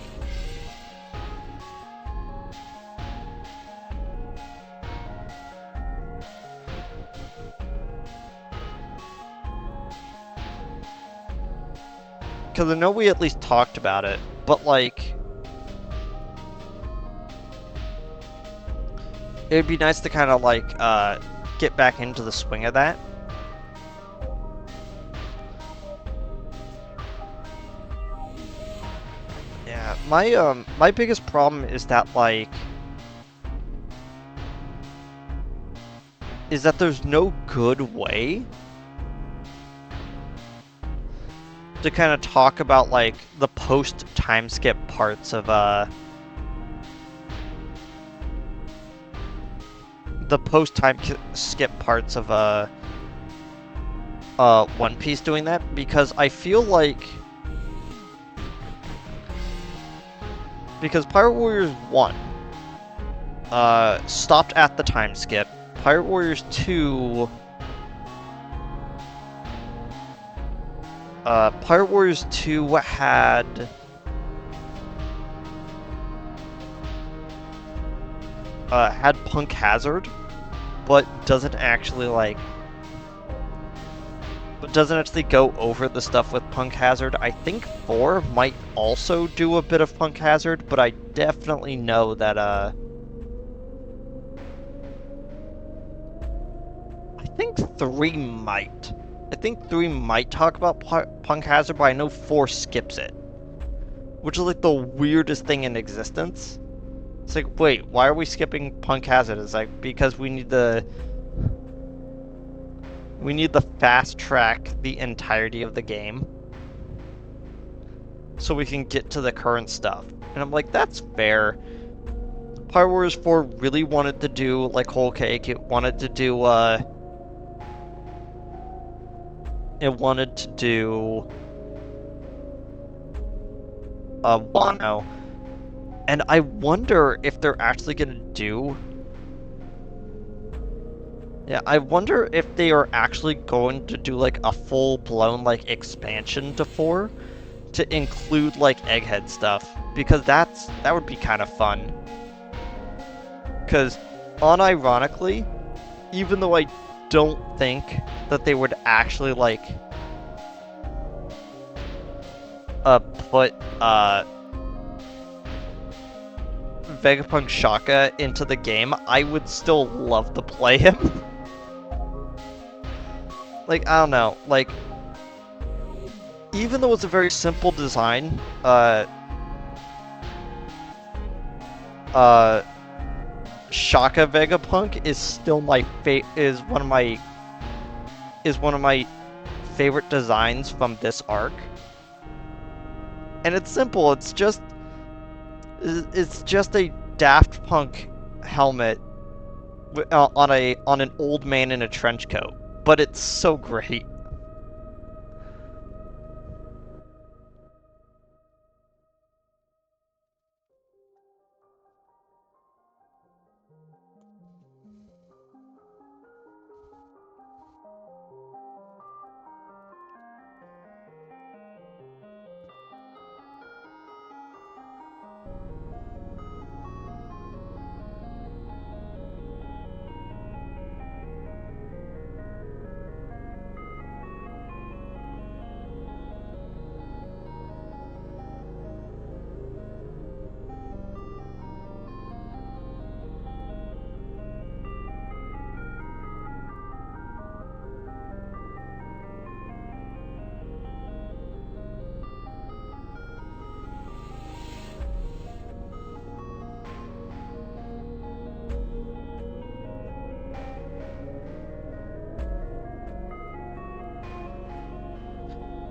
Because I know we at least talked about it, but, like, it'd be nice to kind of, like, get back into the swing of that. Yeah, my biggest problem is that, like, is that there's no good way to kind of talk about, like, the post-time skip parts of, the post-time skip parts of, One Piece doing that, because I feel like... Because Pirate Warriors 1, stopped at the time skip. Pirate Warriors 2... Pirate Warriors 2 had Punk Hazard, but doesn't actually go over the stuff with Punk Hazard. I think 4 might also do a bit of Punk Hazard, but I definitely know that I think 3 might. I think 3 might talk about Punk Hazard, but I know 4 skips it. Which is like the weirdest thing in existence. It's like, wait, why are we skipping Punk Hazard? It's like, because we need the fast track the entirety of the game. So we can get to the current stuff. And I'm like, that's fair. Pirate Warriors 4 really wanted to do, like, Whole Cake. It wanted to do, Wano. And I wonder if they're actually gonna do... Yeah, I wonder if they are actually going to do, like, a full-blown, like, expansion to 4 to include, like, Egghead stuff. Because that would be kind of fun. Because, unironically, even though I don't think that they would actually, like, put, Vegapunk Shaka into the game, I would still love to play him. Like, I don't know, like, even though it's a very simple design, Shaka Vegapunk is still is one of my favorite designs from this arc. And it's simple, it's just a Daft Punk helmet on an old man in a trench coat, but it's so great.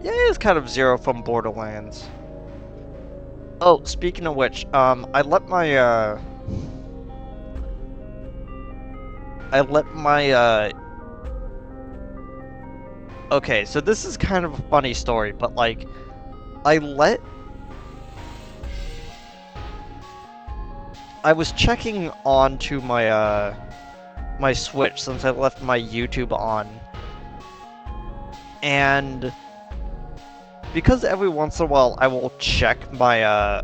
Yeah, it is kind of Zero from Borderlands. Oh, speaking of which, I let my, okay, so this is kind of a funny story, but, like, I was checking onto my, my Switch since I left my YouTube on, and because every once in a while I will check my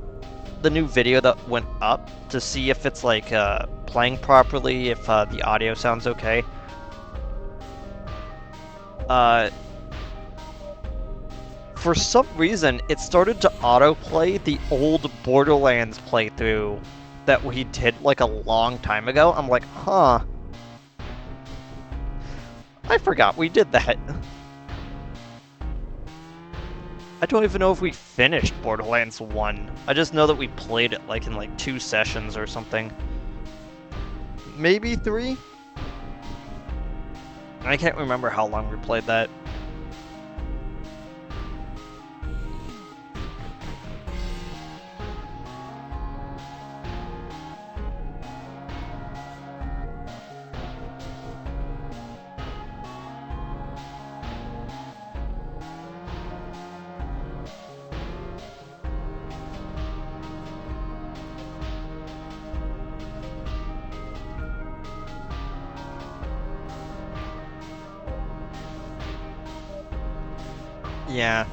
the new video that went up to see if it's like playing properly, if the audio sounds okay. For some reason, it started to autoplay the old Borderlands playthrough that we did like a long time ago. I'm like, huh. I forgot we did that. I don't even know if we finished Borderlands 1. I just know that we played it like in like 2 sessions or something. Maybe 3? I can't remember how long we played that. Yeah.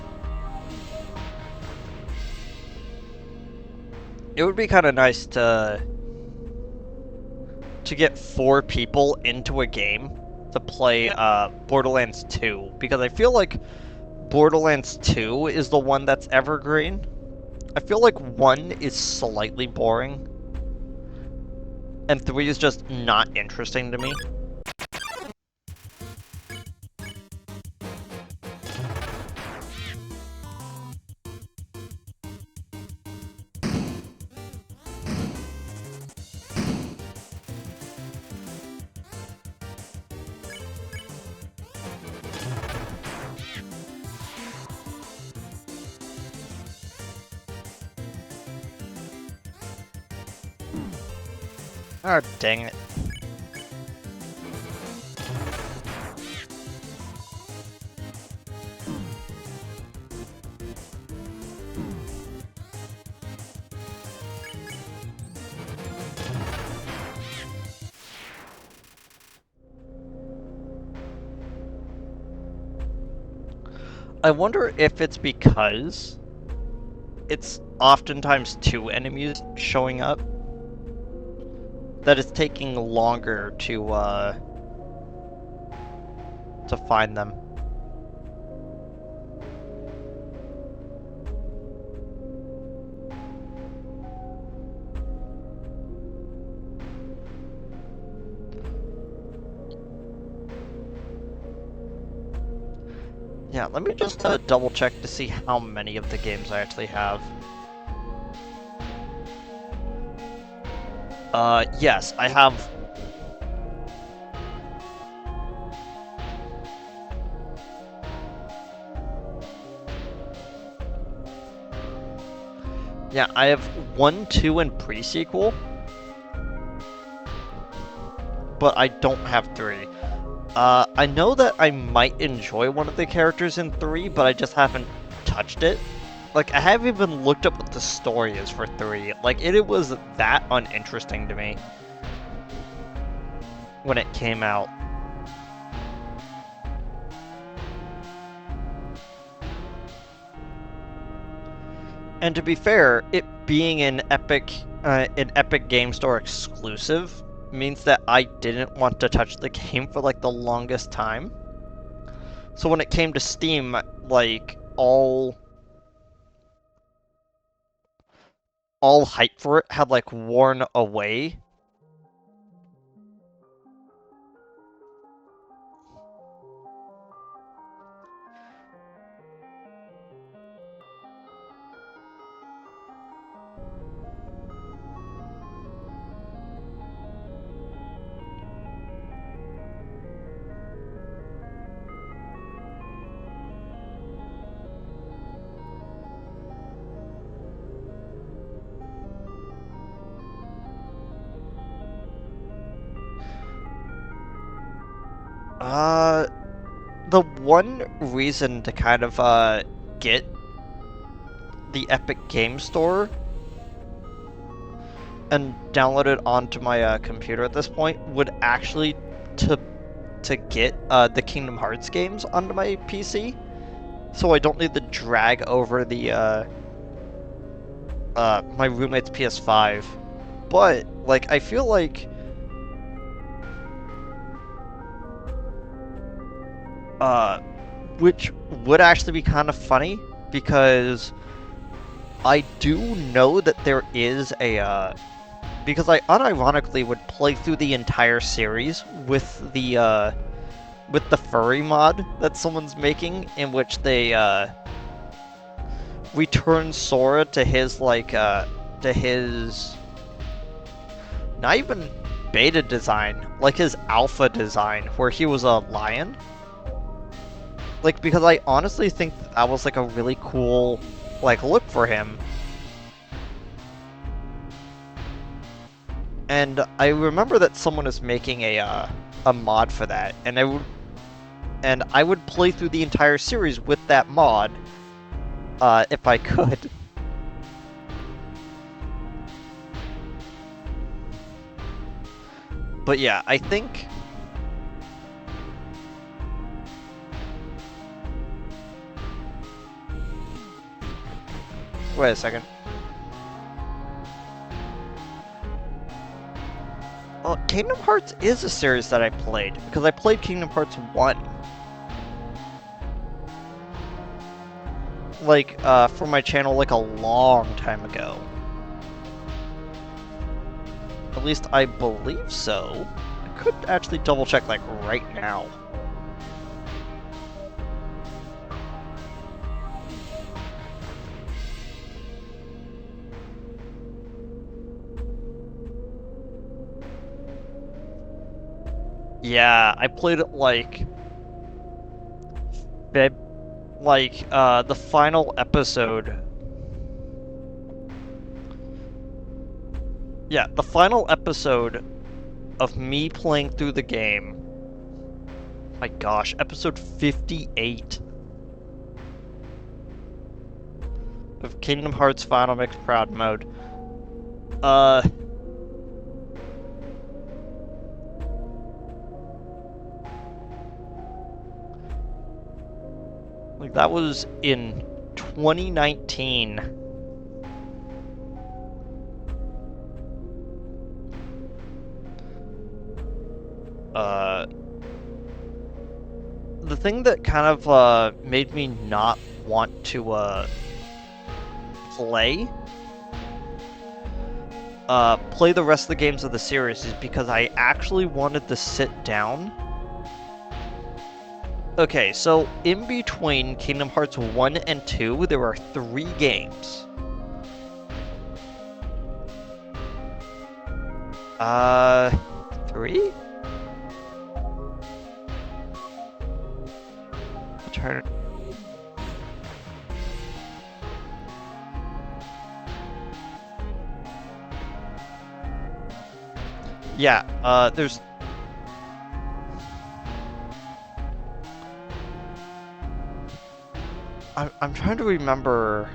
It would be kind of nice to get 4 people into a game to play Borderlands 2, because I feel like Borderlands 2 is the one that's evergreen. I feel like 1 is slightly boring, and 3 is just not interesting to me. Oh, dang it. I wonder if it's because it's oftentimes 2 enemies showing up that it's taking longer to find them. Yeah, let me just double check to see how many of the games I actually have. Yes, I have... Yeah, I have 1, 2, and pre-sequel, but I don't have 3. I know that I might enjoy one of the characters in 3, but I just haven't touched it. Like, I haven't even looked up what the story is for 3. Like, it was that uninteresting to me when it came out. And to be fair, it being an Epic Game Store exclusive means that I didn't want to touch the game for like the longest time. So when it came to Steam, like all hype for it had like worn away. The one reason to kind of get the Epic Game Store and download it onto my computer at this point would actually to get the Kingdom Hearts games onto my PC, so I don't need to drag over the my roommate's PS5. But like I feel like which would actually be kind of funny because I do know that there is a because I unironically would play through the entire series with the furry mod that someone's making, in which they return Sora to his to his not even beta design, like his alpha design, where he was a lion. Like, because I honestly think that was like a really cool like look for him. And I remember that someone is making a mod for that, and I would play through the entire series with that mod, if I could. But yeah, I think... Wait a second. Well, Kingdom Hearts is a series that I played, because I played Kingdom Hearts 1. Like, for my channel, like, a long time ago. At least I believe so. I could actually double check, like, right now. Yeah, I played it, like... the final episode... Yeah, the final episode of me playing through the game. My gosh, episode 58 of Kingdom Hearts Final Mix Proud Mode. Like, that was in 2019. The thing that kind of made me not want to play the rest of the games of the series is because I actually wanted to sit down. Okay, so in between Kingdom Hearts 1 and 2, there are 3 games. 3? Turn. Yeah, there's... I'm trying to remember...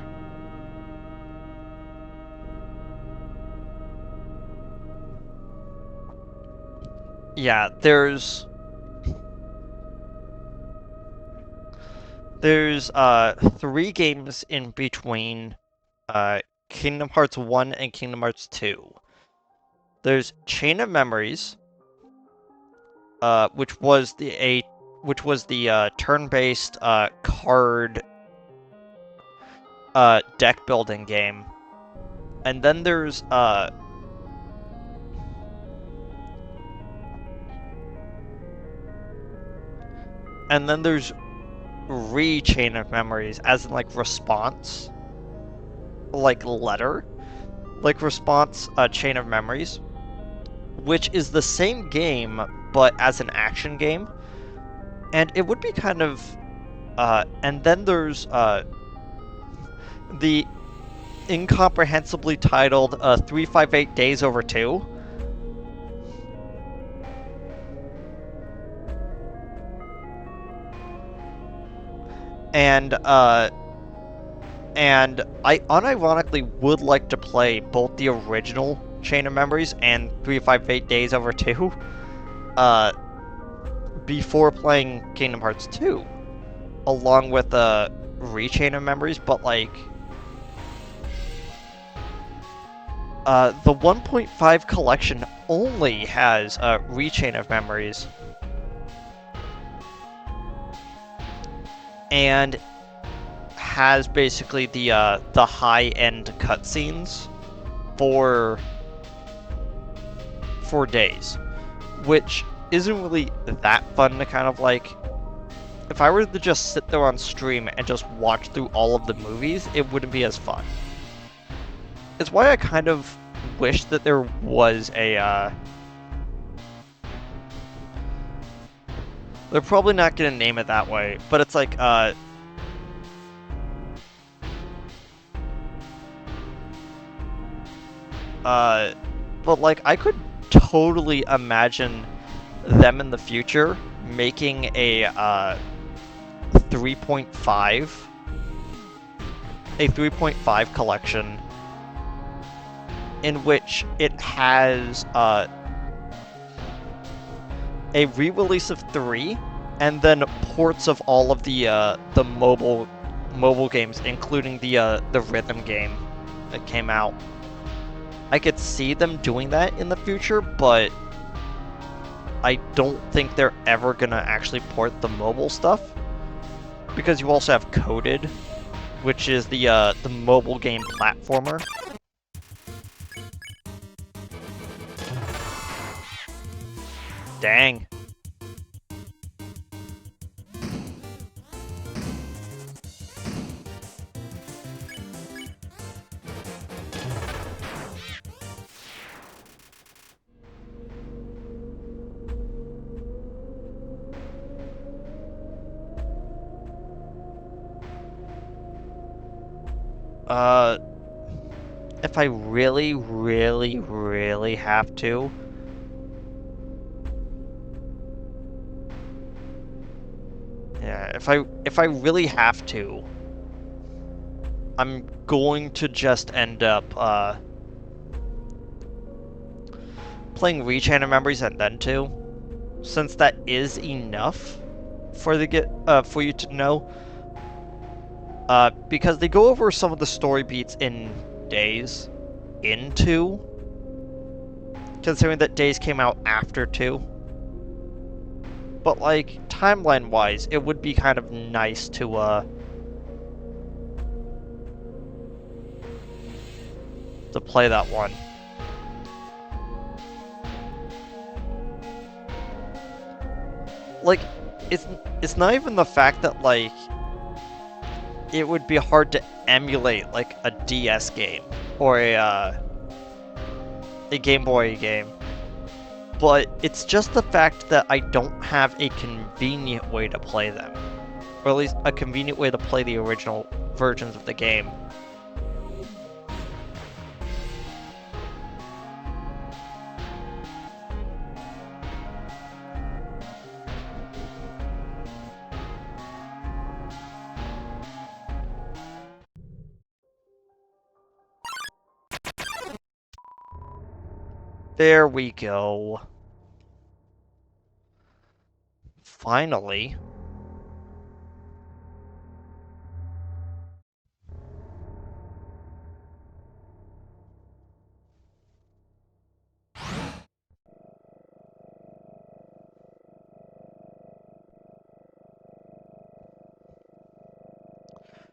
Yeah, there's 3 games in between Kingdom Hearts 1 and Kingdom Hearts 2. There's Chain of Memories, which was the turn-based card deck building game. And then there's Chain of Memories, as in like response, like letter, like response Chain of Memories, which is the same game but as an action game. And it would be kind of and then there's the incomprehensibly titled 358 Days Over 2. And I unironically would like to play both the original Chain of Memories and 358 Days Over 2 before playing Kingdom Hearts 2, along with Rechain of Memories, but like the 1.5 collection only has Rechain of Memories, and has basically the high-end cutscenes for days, which isn't really that fun to kind of like. If I were to just sit there on stream and just watch through all of the movies, it wouldn't be as fun. It's why I kind of wish that there was a. They're probably not gonna name it that way, but it's like but like I could totally imagine them in the future making a 3.5 collection in which it has a re-release of 3 and then ports of all of the mobile games, including the rhythm game that came out. I could see them doing that in the future, but I don't think they're ever gonna actually port the mobile stuff, because you also have Coded, which is the mobile game platformer. Dang. If I really, really, really have to, yeah, if I really have to, I'm going to just end up playing Rechain of Memories and then 2, since that is enough for for you to know. Because they go over some of the story beats in Days in 2, considering that Days came out after 2. But like timeline-wise, it would be kind of nice to play that one. Like, it's not even the fact that like it would be hard to emulate like a DS game or a Game Boy game, but it's just the fact that I don't have a convenient way to play them, or at least a convenient way to play the original versions of the game. There we go. Finally.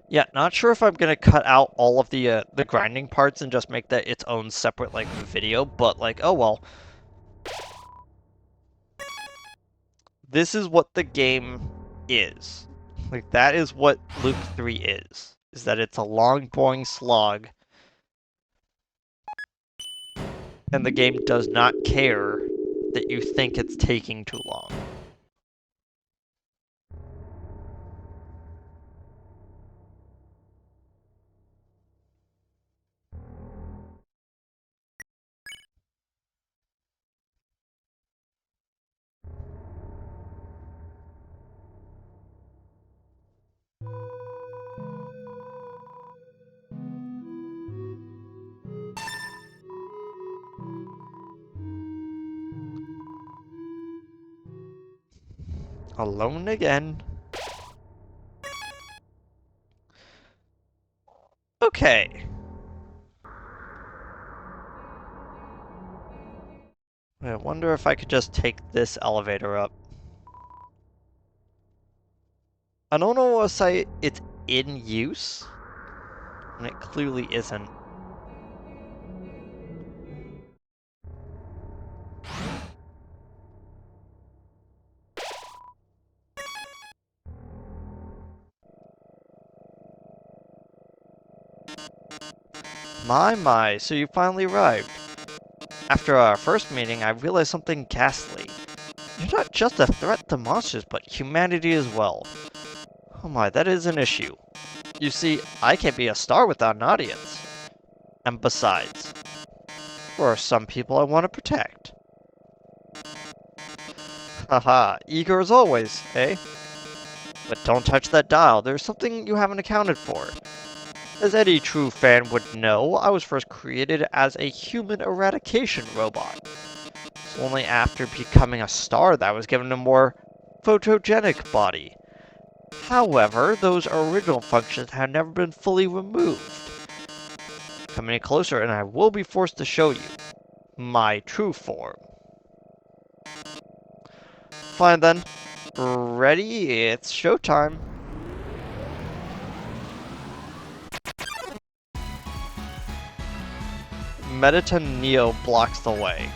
Yeah, not sure if I'm gonna cut out all of the grinding parts and just make that its own separate like video, but like, oh well. This is what the game is. Like, that is what Loop 3 is that it's a long, boring slog, and the game does not care that you think it's taking too long. Alone again. Okay. I wonder if I could just take this elevator up. I don't know what to say it's in use, and it clearly isn't. My, so you finally arrived. After our first meeting, I realized something ghastly. You're not just a threat to monsters, but humanity as well. Oh my, that is an issue. You see, I can't be a star without an audience. And besides, there are some people I want to protect. Haha, eager as always, eh? But don't touch that dial, there's something you haven't accounted for. As any true fan would know, I was first created as a human eradication robot. It's only after becoming a star that I was given a more photogenic body. However, those original functions have never been fully removed. Come any closer and I will be forced to show you my true form. Fine then. Ready? It's showtime. Mediton Neo blocks the way.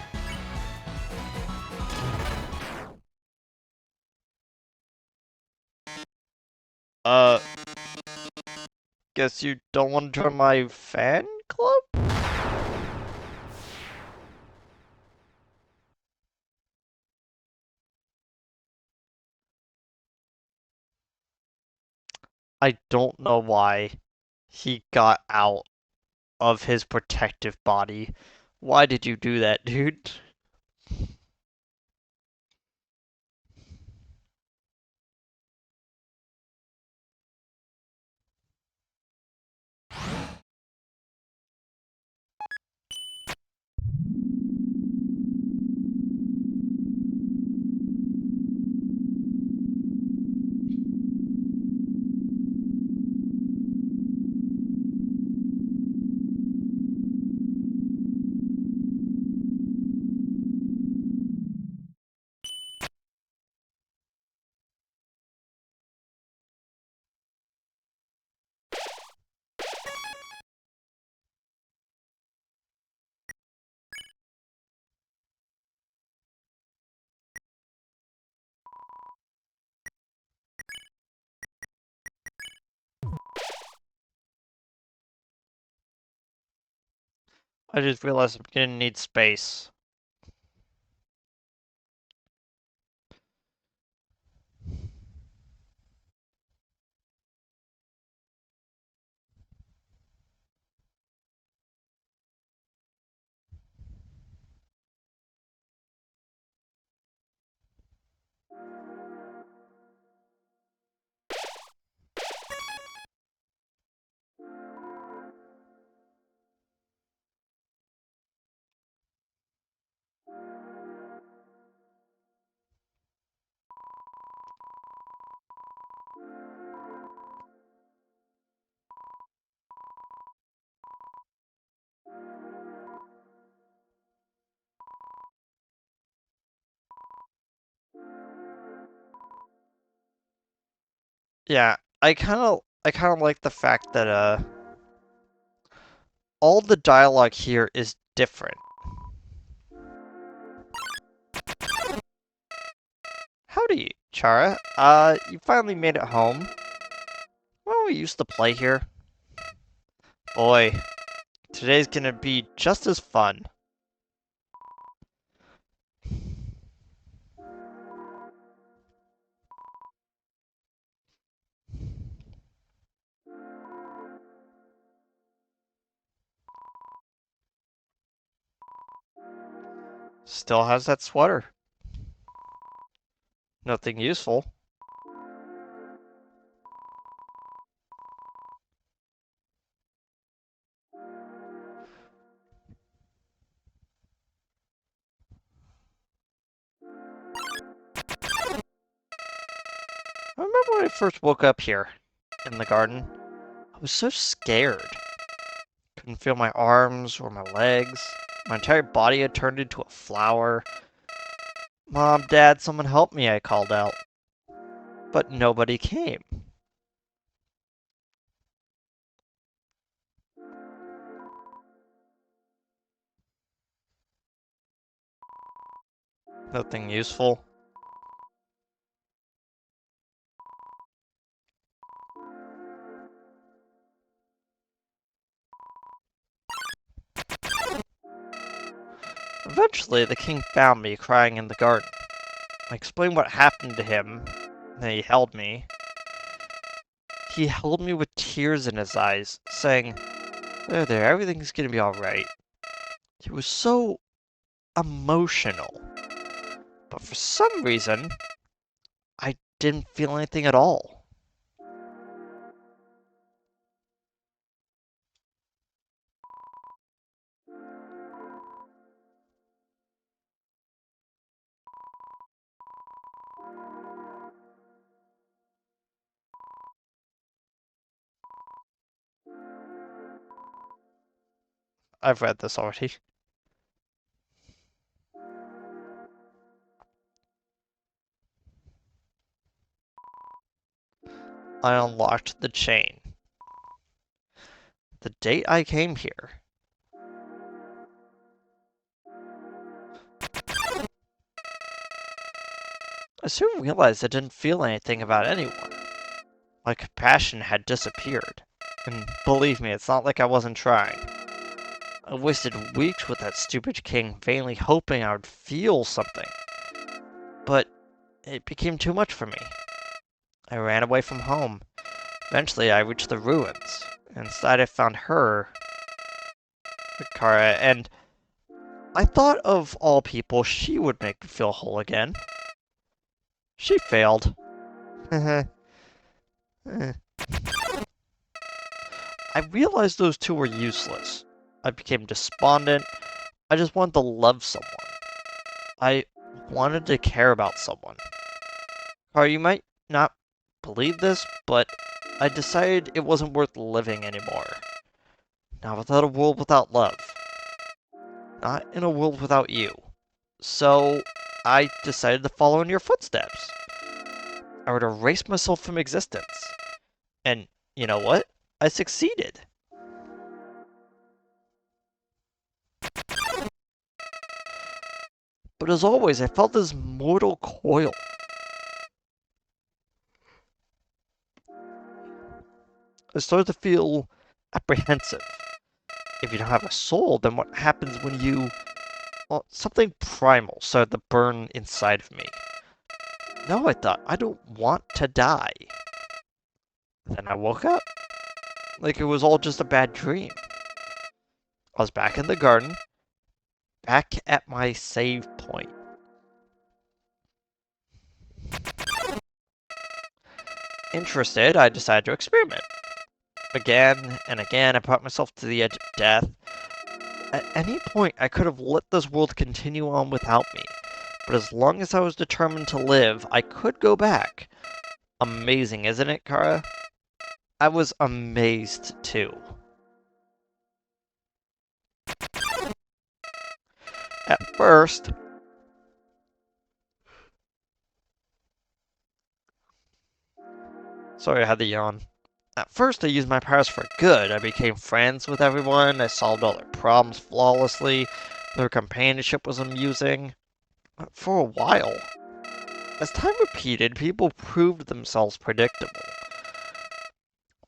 Uh, guess you don't want to join my fan club? I don't know why he got out of his protective body. Why did you do that, dude? I just realized I'm gonna need space. Yeah, I kinda like the fact that all the dialogue here is different. Howdy, Chara. You finally made it home. Well, we used to play here. Boy, today's gonna be just as fun. Still has that sweater. Nothing useful. I remember when I first woke up here in the garden. I was so scared. Couldn't feel my arms or my legs. My entire body had turned into a flower. Mom, Dad, someone help me, I called out. But nobody came. Nothing useful. Eventually, the king found me crying in the garden. I explained what happened to him, and he held me. He held me with tears in his eyes, saying, there, everything's gonna be alright. He was so emotional. But for some reason, I didn't feel anything at all. I've read this already. I unlocked the chain. The date I came here. I soon realized I didn't feel anything about anyone. My compassion had disappeared. And believe me, it's not like I wasn't trying. I wasted weeks with that stupid king, vainly hoping I would feel something. But it became too much for me. I ran away from home. Eventually, I reached the ruins. Inside, I found her, Kara, and I thought of all people she would make me feel whole again. She failed. I realized those two were useless. I became despondent. I just wanted to love someone. I wanted to care about someone. Kara, you might not believe this, but I decided it wasn't worth living anymore. Not without a world without love. Not in a world without you. So, I decided to follow in your footsteps. I would erase myself from existence. And you know what? I succeeded. But as always, I felt this mortal coil. I started to feel apprehensive. If you don't have a soul, then what happens when you... Well, something primal started to burn inside of me. No, I thought, I don't want to die. Then I woke up. Like it was all just a bad dream. I was back in the garden, back at my save point. Interested, I decided to experiment. Again and again, I brought myself to the edge of death. At any point, I could have let this world continue on without me. But as long as I was determined to live, I could go back. Amazing, isn't it, Kara? I was amazed, too. At first... Sorry, I had to yawn. At first, I used my powers for good. I became friends with everyone. I solved all their problems flawlessly. Their companionship was amusing. But for a while, as time repeated, people proved themselves predictable.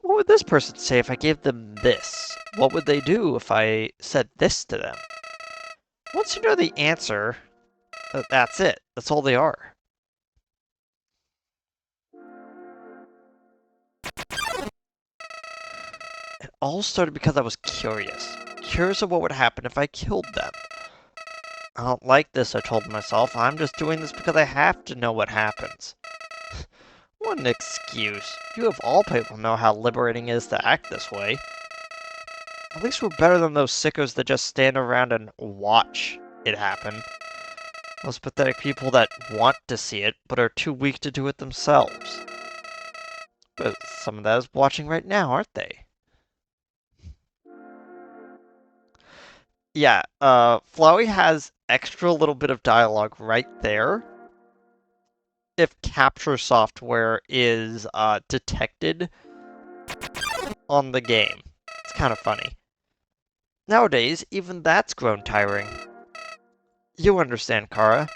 What would this person say if I gave them this? What would they do if I said this to them? Once you know the answer, that's it. That's all they are. It all started because I was curious. Curious of what would happen if I killed them. I don't like this, I told myself. I'm just doing this because I have to know what happens. What an excuse. You of all people know how liberating it is to act this way. At least we're better than those sickos that just stand around and watch it happen. Those pathetic people that want to see it, but are too weak to do it themselves. But some of that is watching right now, aren't they? Yeah, Flowey has extra little bit of dialogue right there if capture software is detected on the game. It's kind of funny. Nowadays, even that's grown tiring. You understand, Kara.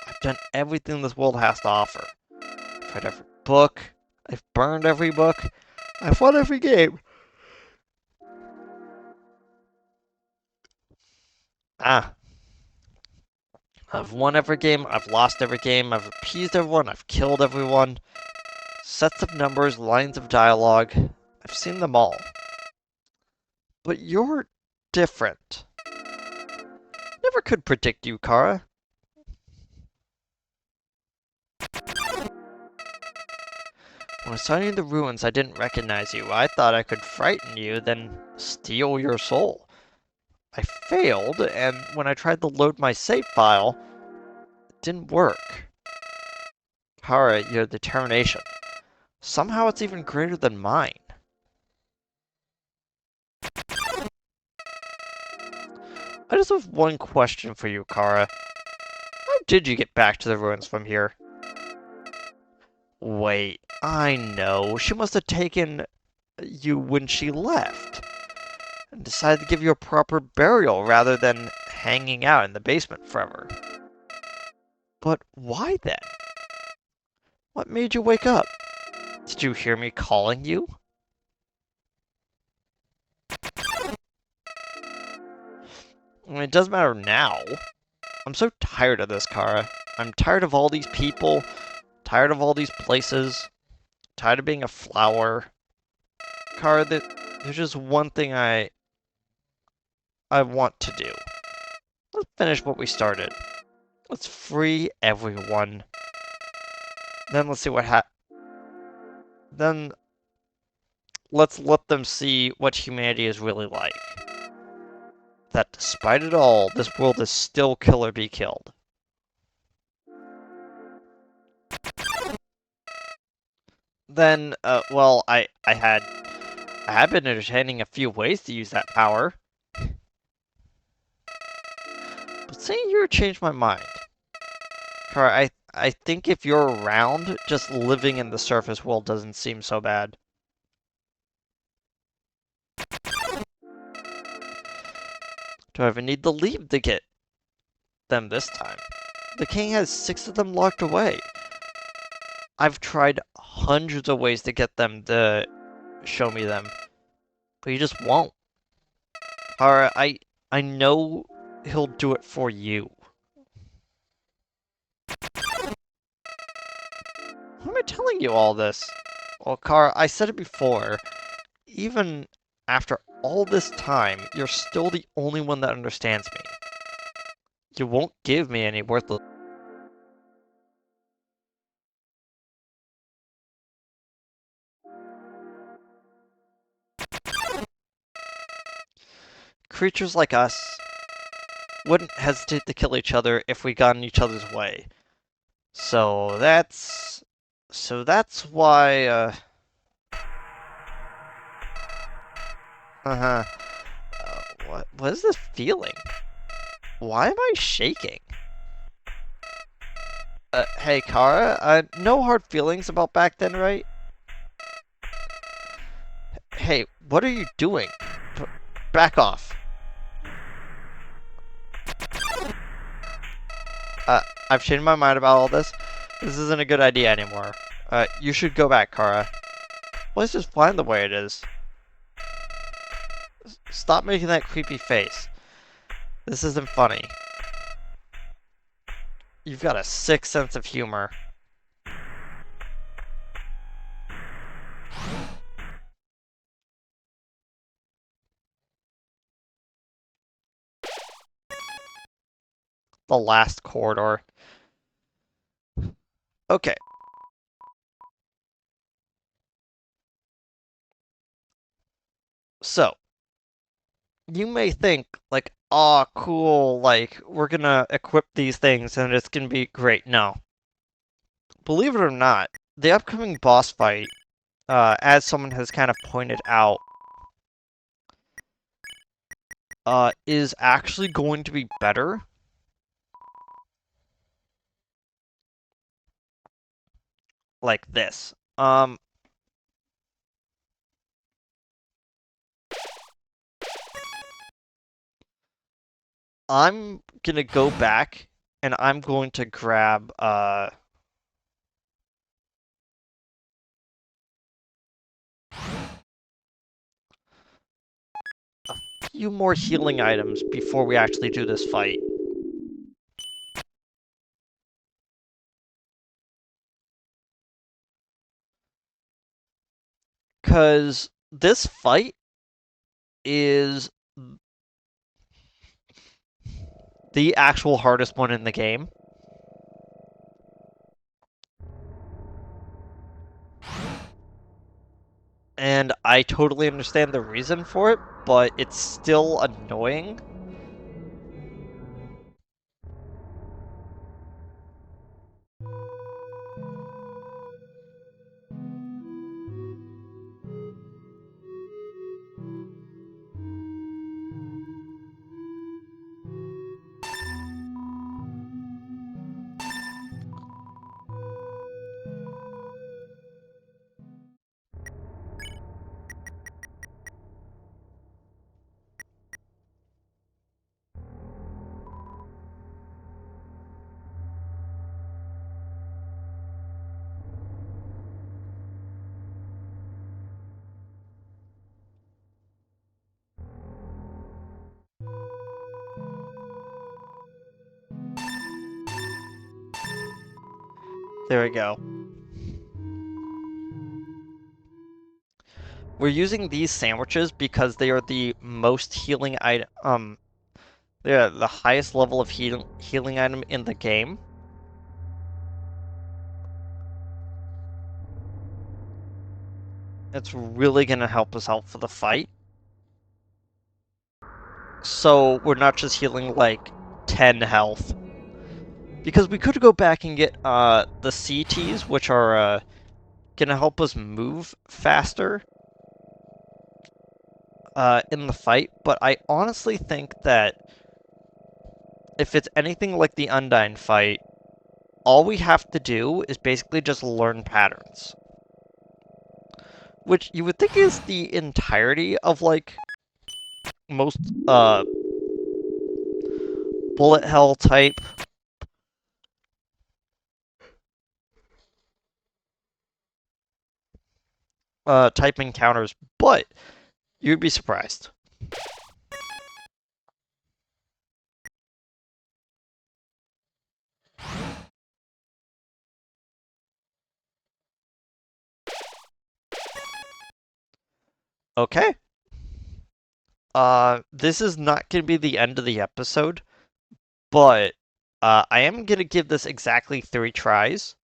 I've done everything this world has to offer. I've read every book. I've burned every book. I've won every game. Ah, I've won every game. I've lost every game. I've appeased everyone. I've killed everyone. Sets of numbers, lines of dialogue. I've seen them all. But you're different. Never could predict you, Kara. When studying the ruins, I didn't recognize you. I thought I could frighten you, then steal your soul. I failed, and when I tried to load my save file, it didn't work. Kara, your determination. Somehow it's even greater than mine. I just have one question for you, Kara. How did you get back to the ruins from here? Wait, I know. She must have taken you when she left and decided to give you a proper burial rather than hanging out in the basement forever. But why then? What made you wake up? Did you hear me calling you? I mean, it doesn't matter now. I'm so tired of this, Kara. I'm tired of all these people, tired of all these places, tired of being a flower. Kara, there's just one thing I want to do. Let's finish what we started. Let's free everyone. Then let's see what then let's let them see what humanity is really like. That despite it all, this world is still kill or be killed. Then, well, I have been entertaining a few ways to use that power. But seeing you changed my mind. Kara, I think if you're around, just living in the surface world doesn't seem so bad. Do I even need to leave to get them this time? The king has 6 of them locked away. I've tried hundreds of ways to get them to show me them, but he just won't. Kara, I know he'll do it for you. Why am I telling you all this? Well, Kara, I said it before. Even after all this time, you're still the only one that understands me. You won't give me any worthless. Creatures like us wouldn't hesitate to kill each other if we got in each other's way. So that's why, uh-huh. What is this feeling? Why am I shaking? Hey, Kara, no hard feelings about back then, right? Hey, what are you doing? Back off. I've changed my mind about all this. This isn't a good idea anymore. You should go back, Kara. Let's just fine the way it is. Stop making that creepy face. This isn't funny. You've got a sick sense of humor. The last corridor. Okay. So, you may think, like, aw, cool, like, we're gonna equip these things and it's gonna be great. No. Believe it or not, the upcoming boss fight, as someone has kind of pointed out, is actually going to be better. Like this. I'm gonna go back and I'm going to grab a few more healing items before we actually do this fight. Because this fight is the actual hardest one in the game. And I totally understand the reason for it, but it's still annoying. There we go. We're using these sandwiches because they are the most healing item. They're the highest level of healing item in the game. It's really gonna help us out for the fight. So we're not just healing like 10 health. Because we could go back and get the CTs, which are gonna help us move faster in the fight, but I honestly think that if it's anything like the Undyne fight, all we have to do is basically just learn patterns. Which you would think is the entirety of like most bullet hell type type encounters, but you'd be surprised. Okay. This is not gonna be the end of the episode, but I am gonna give this exactly 3 tries.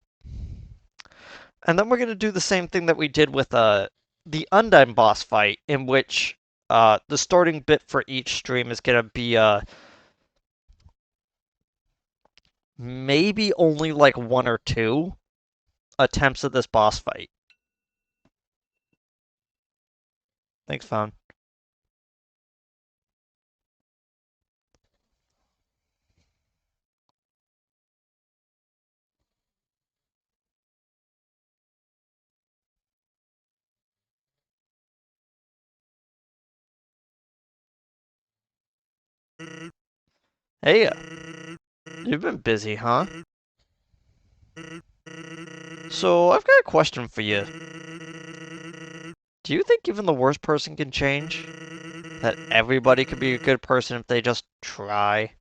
And then we're gonna do the same thing that we did with the Undyne boss fight, in which the starting bit for each stream is gonna be maybe only like 1 or 2 attempts at this boss fight. Thanks, Phone. Hey, you've been busy, huh? So, I've got a question for you. Do you think even the worst person can change? That everybody could be a good person if they just try?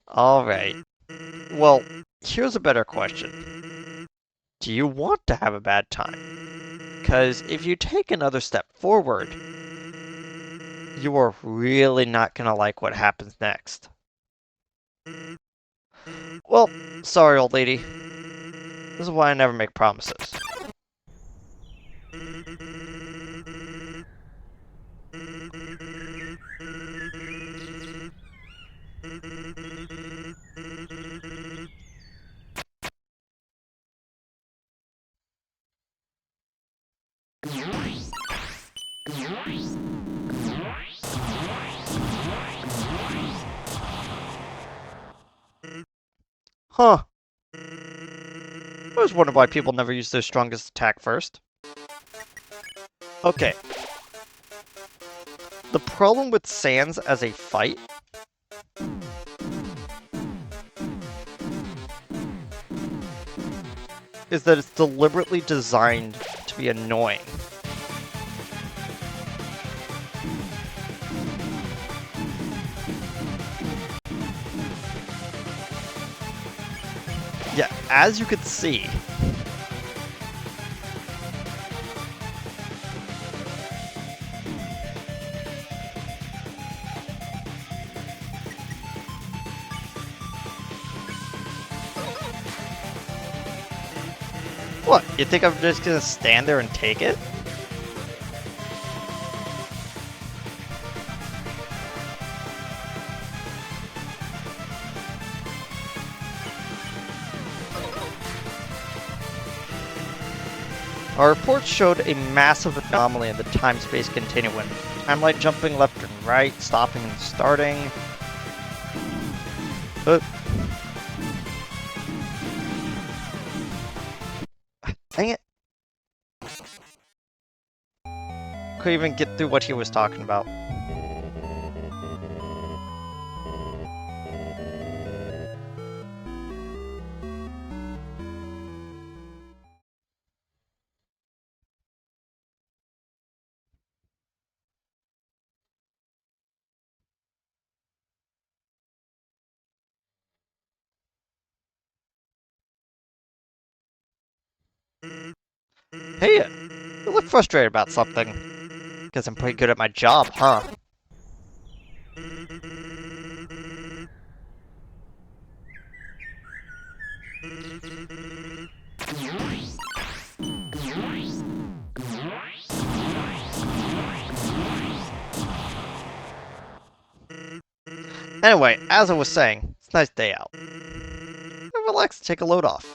Alright. Well, here's a better question. Do you want to have a bad time? Because if you take another step forward, you are really not gonna like what happens next. Well, sorry, old lady. This is why I never make promises. Huh. I always wonder why people never use their strongest attack first. Okay. The problem with Sans as a fight is that it's deliberately designed to be annoying. Yeah, as you could see, what, you think I'm just gonna stand there and take it? Our reports showed a massive anomaly in the time-space continuum. Timeline jumping left and right, stopping and starting. But dang it. Couldn't even get through what he was talking about. Hey, you look frustrated about something. Guess I'm pretty good at my job, huh? Anyway, as I was saying, it's a nice day out. Relax and take a load off.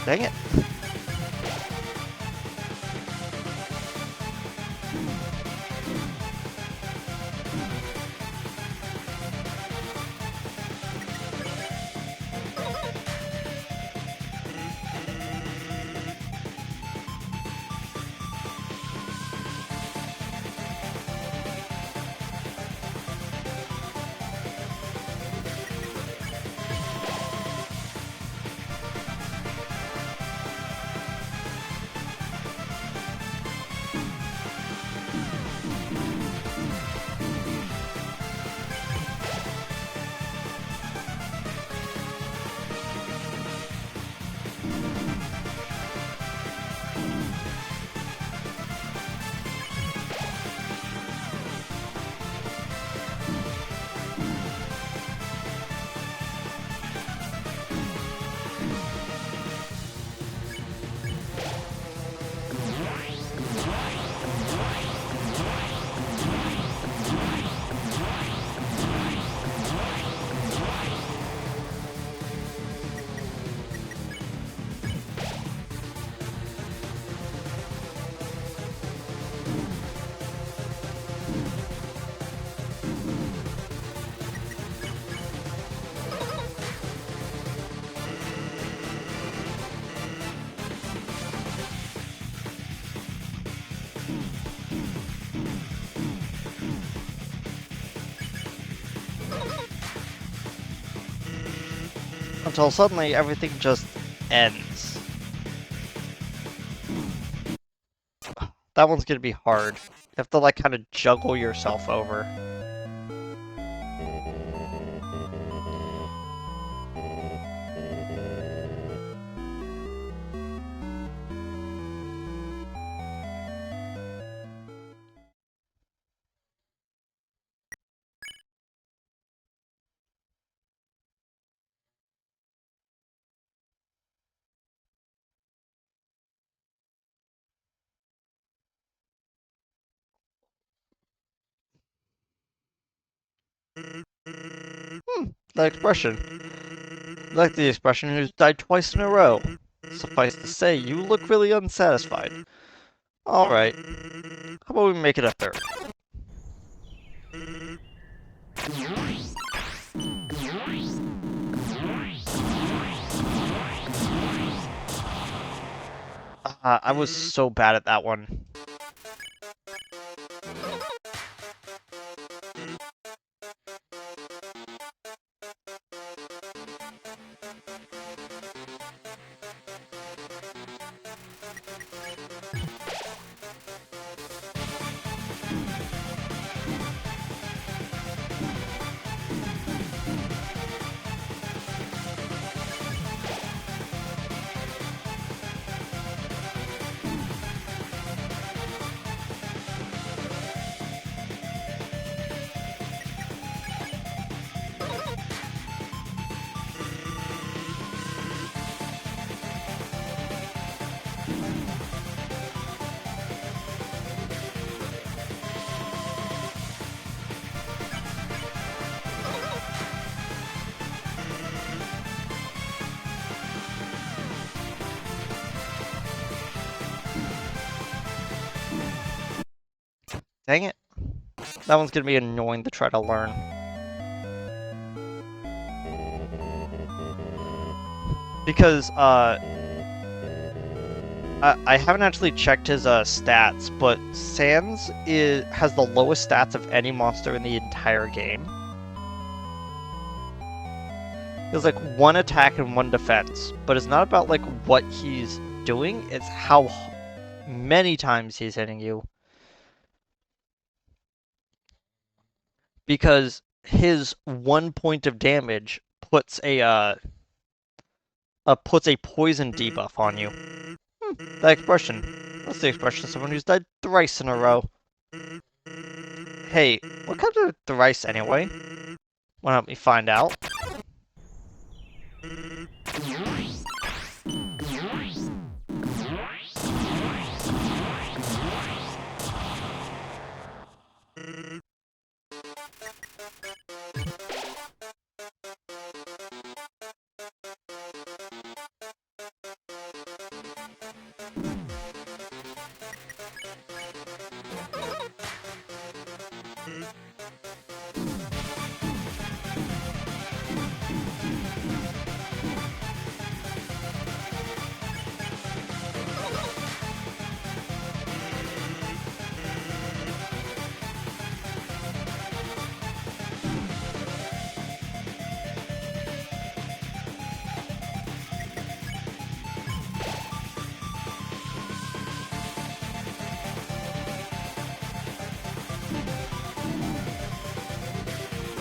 Dang it. Until suddenly everything just ends. That one's gonna be hard. You have to like kind of juggle yourself over. That expression. Like the expression who's died twice in a row. Suffice to say, you look really unsatisfied. Alright. How about we make it a third? I was so bad at that one. Dang it. That one's gonna be annoying to try to learn. Because, I haven't actually checked his, stats, but Sans has the lowest stats of any monster in the entire game. He has, like, 1 attack and 1 defense, but it's not about, like, what he's doing, it's how many times he's hitting you. Because his 1 point of damage puts a poison debuff on you. That expression. That's the expression of someone who's died thrice in a row. Hey, what kind of thrice anyway? Wanna help me find out?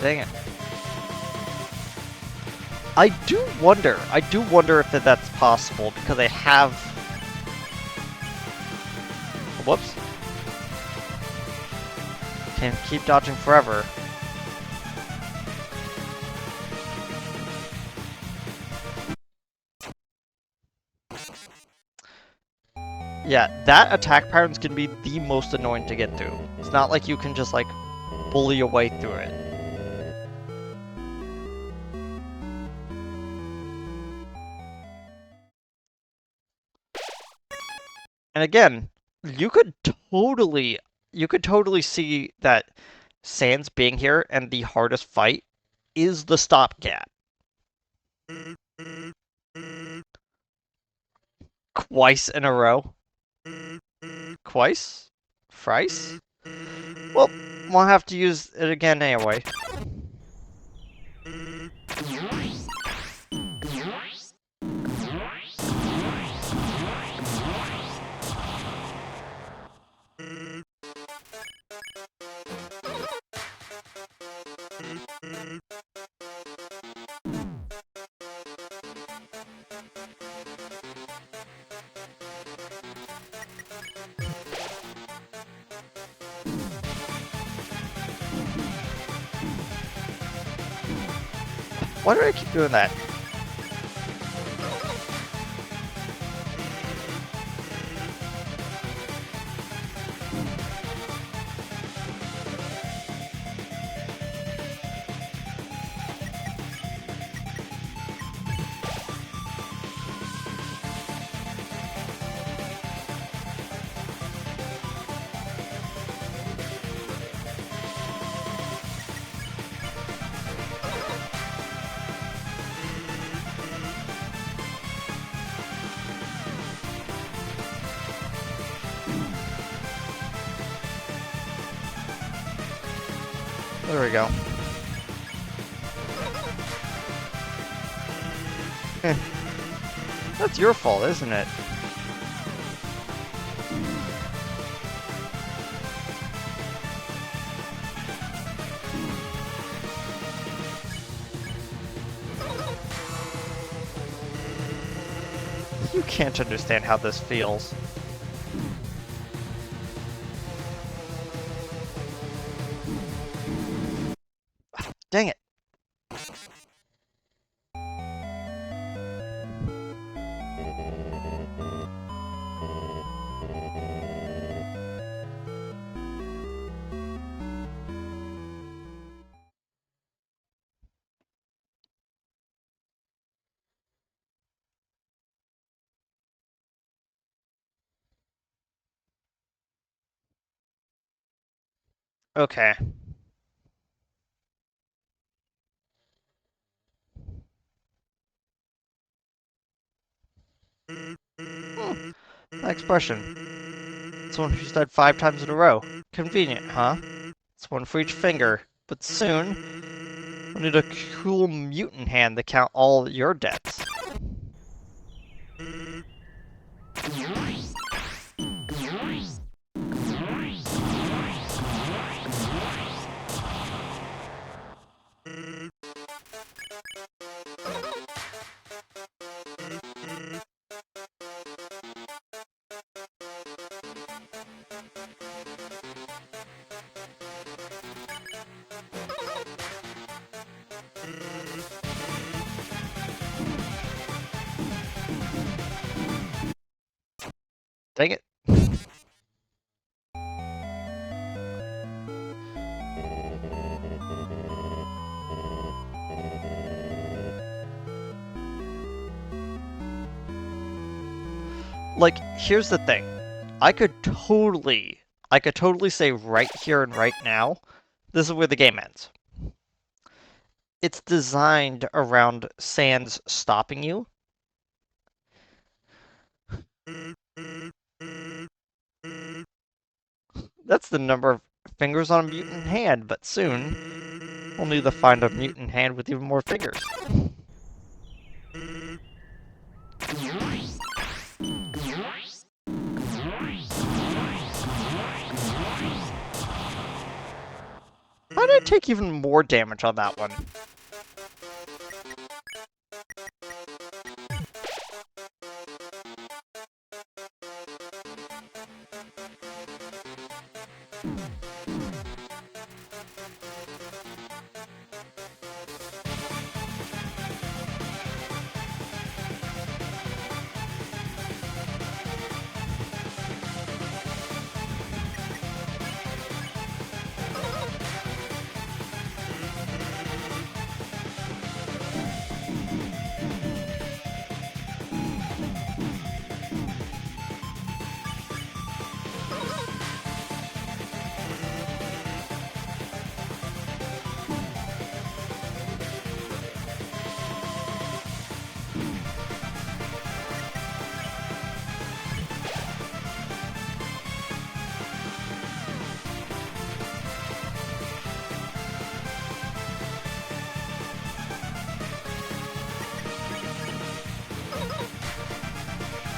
Dang it. I do wonder if that's possible, because I have... Whoops. Can't keep dodging forever. Yeah, that attack pattern's gonna be the most annoying to get through. It's not like you can just, like, bully your way through it. And again, you could totally see that Sans being here and the hardest fight is the stopgap. Twice in a row. Twice? Thrice? Well, we'll have to use it again anyway. Why do I keep doing that? There we go. That's your fault, isn't it? You can't understand how this feels. Dang it. Okay. Hmm. Next question. Someone who's died 5 times in a row. Convenient, huh? It's one for each finger. But soon, we'll need a cool mutant hand to count all your deaths. Dang it. Like, here's the thing. I could totally say right here and right now, this is where the game ends. It's designed around Sans stopping you. That's the number of fingers on a mutant hand, but soon, we'll need to find a mutant hand with even more fingers. How did I take even more damage on that one?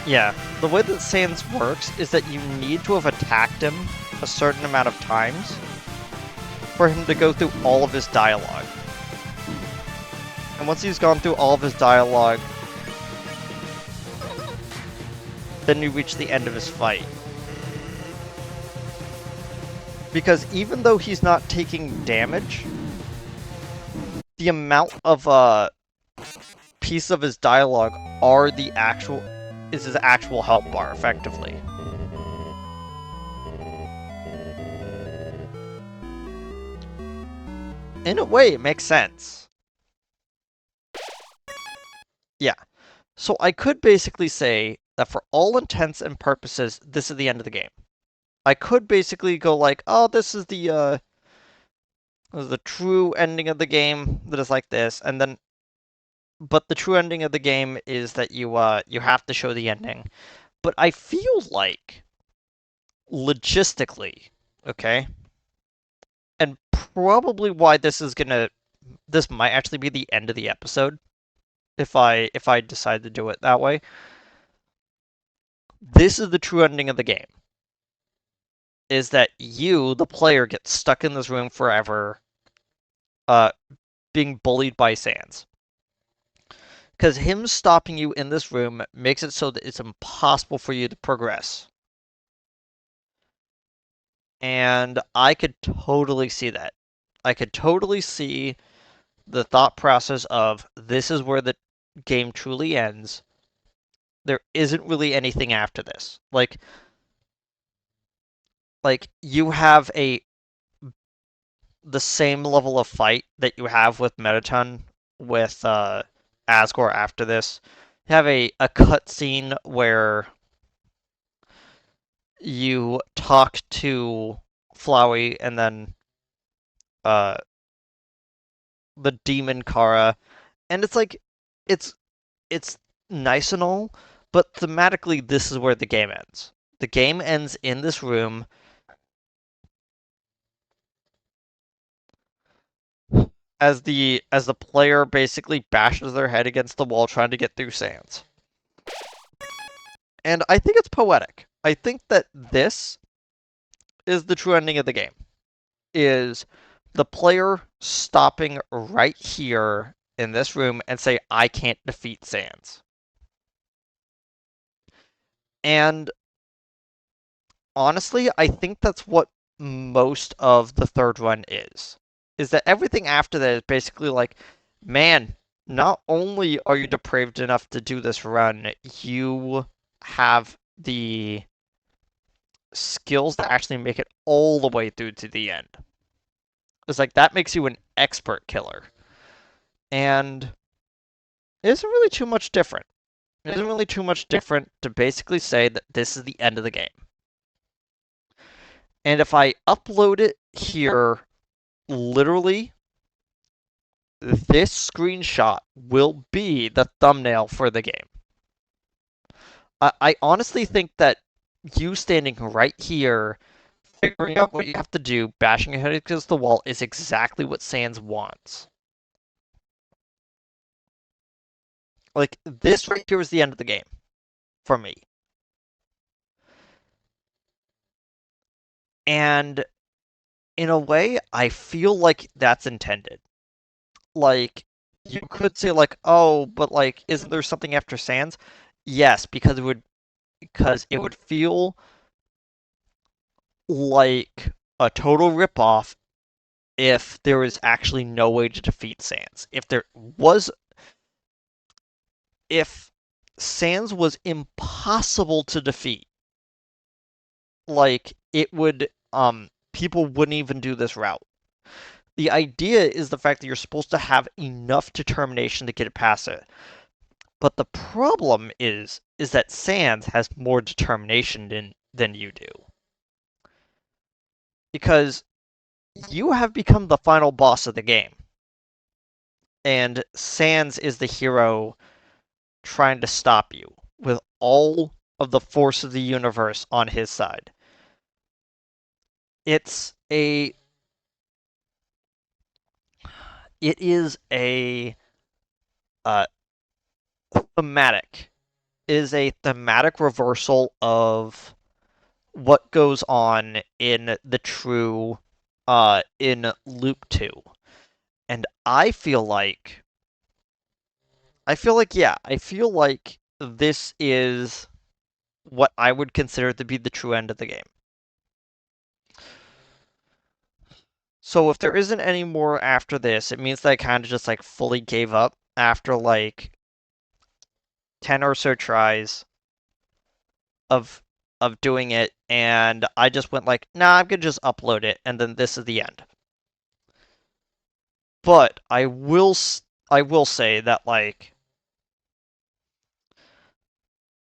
Yeah, the way that Sans works is that you need to have attacked him a certain amount of times for him to go through all of his dialogue. And once he's gone through all of his dialogue, then you reach the end of his fight. Because even though he's not taking damage, the amount of piece of his dialogue is his actual health bar, effectively. In a way, it makes sense. Yeah. So I could basically say that for all intents and purposes, this is the end of the game. I could basically go like, oh, this is the true ending of the game that is like this, and then but the true ending of the game is that you have to show the ending. But I feel like logistically, okay, and probably why this might actually be the end of the episode if I decide to do it that way. This is the true ending of the game. Is that you, the player, get stuck in this room forever, uh, being bullied by Sans. Because him stopping you in this room makes it so that it's impossible for you to progress. And I could totally see that. I could totally see the thought process of this is where the game truly ends. There isn't really anything after this. Like you have a the same level of fight that you have with Mettaton with Asgore after this. You have a cutscene where you talk to Flowey and then uh the demon Kara, and it's like it's it's nice and all, but thematically this is where the game ends. The game ends in this room as the player basically bashes their head against the wall trying to get through Sans. And I think it's poetic. I think that this is the true ending of the game. Is the player stopping right here in this room and say, I can't defeat Sans. And honestly, I think that's what most of the third run is. Is that everything after that is basically like, man, not only are you depraved enough to do this run, you have the skills to actually make it all the way through to the end. It's like that makes you an expert killer. And it isn't really too much different. It isn't really too much different to basically say that this is the end of the game. And if I upload it here, literally, this screenshot will be the thumbnail for the game. I honestly think that you standing right here, figuring out what you have to do, bashing your head against the wall, is exactly what Sans wants. Like, this right here is the end of the game for me. And in a way, I feel like that's intended. Like, you could say like, oh, but like, isn't there something after Sans? Yes, because it would feel like a total ripoff if there was actually no way to defeat Sans. If Sans was impossible to defeat, like it would people wouldn't even do this route. The idea is the fact that you're supposed to have enough determination to get it past it. But the problem is that Sans has more determination than you do. Because you have become the final boss of the game. And Sans is the hero trying to stop you with all of the force of the universe on his side. It's a it is a uh, thematic is a thematic reversal of what goes on in the true in loop 2. And I feel like this is what I would consider to be the true end of the game. So if there isn't any more after this, it means that I kind of just like fully gave up after like 10 or so tries of doing it, and I just went like, nah, I'm gonna just upload it, and then this is the end. But I will say that like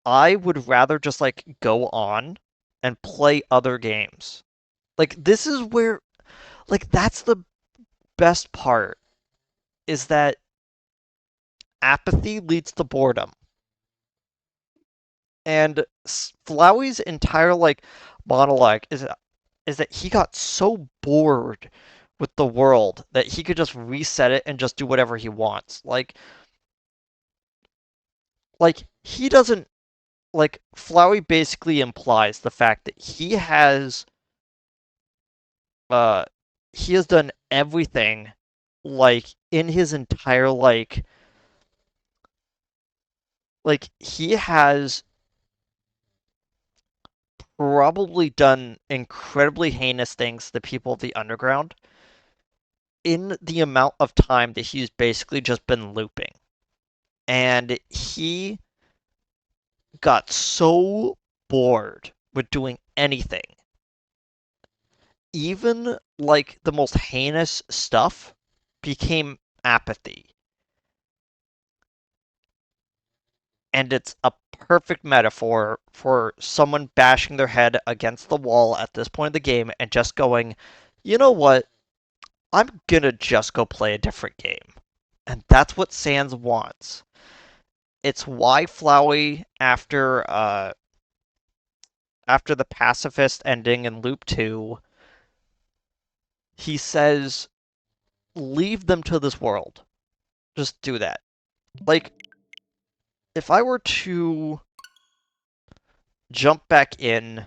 I would rather just like go on and play other games. Like this is where like that's the best part is that apathy leads to boredom. And Flowey's entire like monologue is that he got so bored with the world that he could just reset it and just do whatever he wants. Like he doesn't like Flowey basically implies the fact that uh he has done everything like in his entire like he has probably done incredibly heinous things to the people of the underground in the amount of time that he's basically just been looping. And he got so bored with doing anything. Even like the most heinous stuff became apathy. And it's a perfect metaphor for someone bashing their head against the wall at this point of the game and just going, you know what? I'm gonna just go play a different game. And that's what Sans wants. It's why Flowey, after the Pacifist ending in Loop 2, he says, leave them to this world. Just do that. Like, if I were to jump back in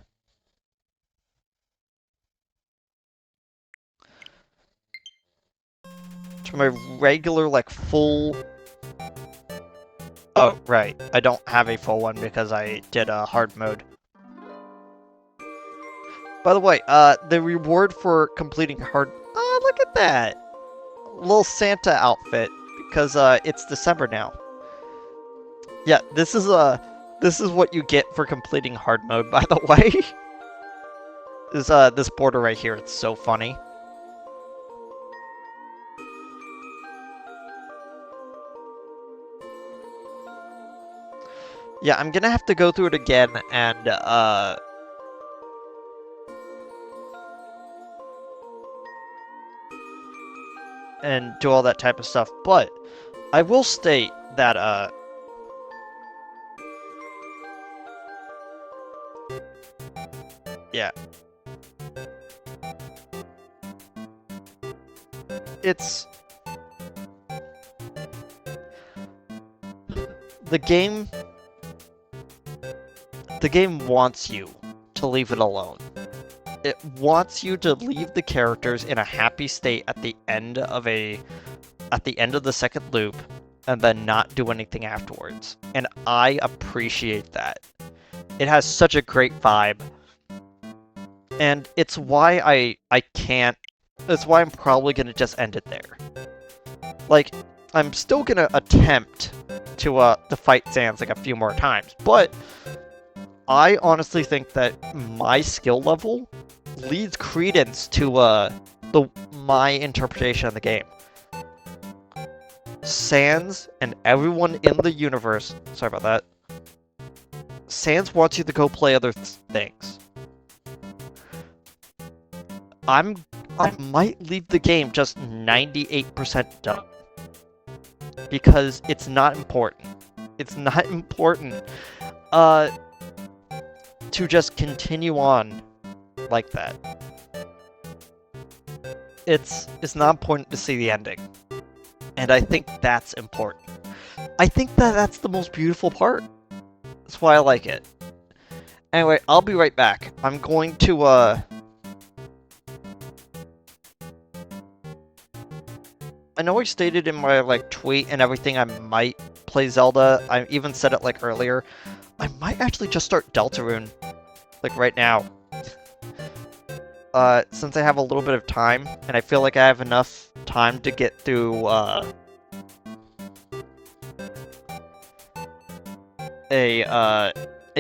to my regular, like, full... Oh, right. I don't have a full one because I did a hard mode. By the way, the reward for completing hard... Oh, look at that! Little Santa outfit, because, it's December now. Yeah, this is what you get for completing hard mode, by the way. This border right here, it's so funny. Yeah, I'm gonna have to go through it again and do all that type of stuff, but I will state that, yeah. It's... The game wants you to leave it alone. It wants you to leave the characters in a happy state at the end of the second loop and then not do anything afterwards. And I appreciate that. It has such a great vibe. And it's why it's why I'm probably gonna just end it there. Like, I'm still gonna attempt to fight Sans like a few more times, but I honestly think that my skill level leads credence to my interpretation of the game. Sans and everyone in the universe, sorry about that. Sans wants you to go play other things. I might leave the game just 98% done. Because it's not important. It's not important to just continue on like that. It's not important to see the ending. And I think that's important. I think that that's the most beautiful part. That's why I like it. Anyway, I'll be right back. I'm going to, I know I stated in my, like, tweet and everything I might play Zelda. I even said it, like, earlier. I might actually just start Deltarune, like, right now. Since I have a little bit of time, and I feel like I have enough time to get through, a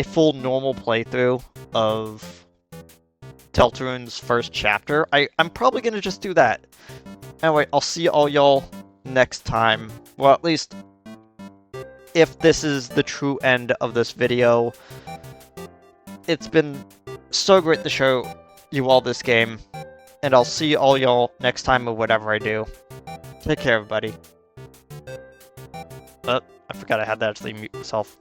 full normal playthrough of Deltarune's first chapter. I'm probably gonna just do that. Anyway, I'll see all y'all next time. Well, at least if this is the true end of this video. It's been so great to show you all this game, and I'll see all y'all next time with whatever I do. Take care, everybody. Oh, I forgot I had to actually mute myself.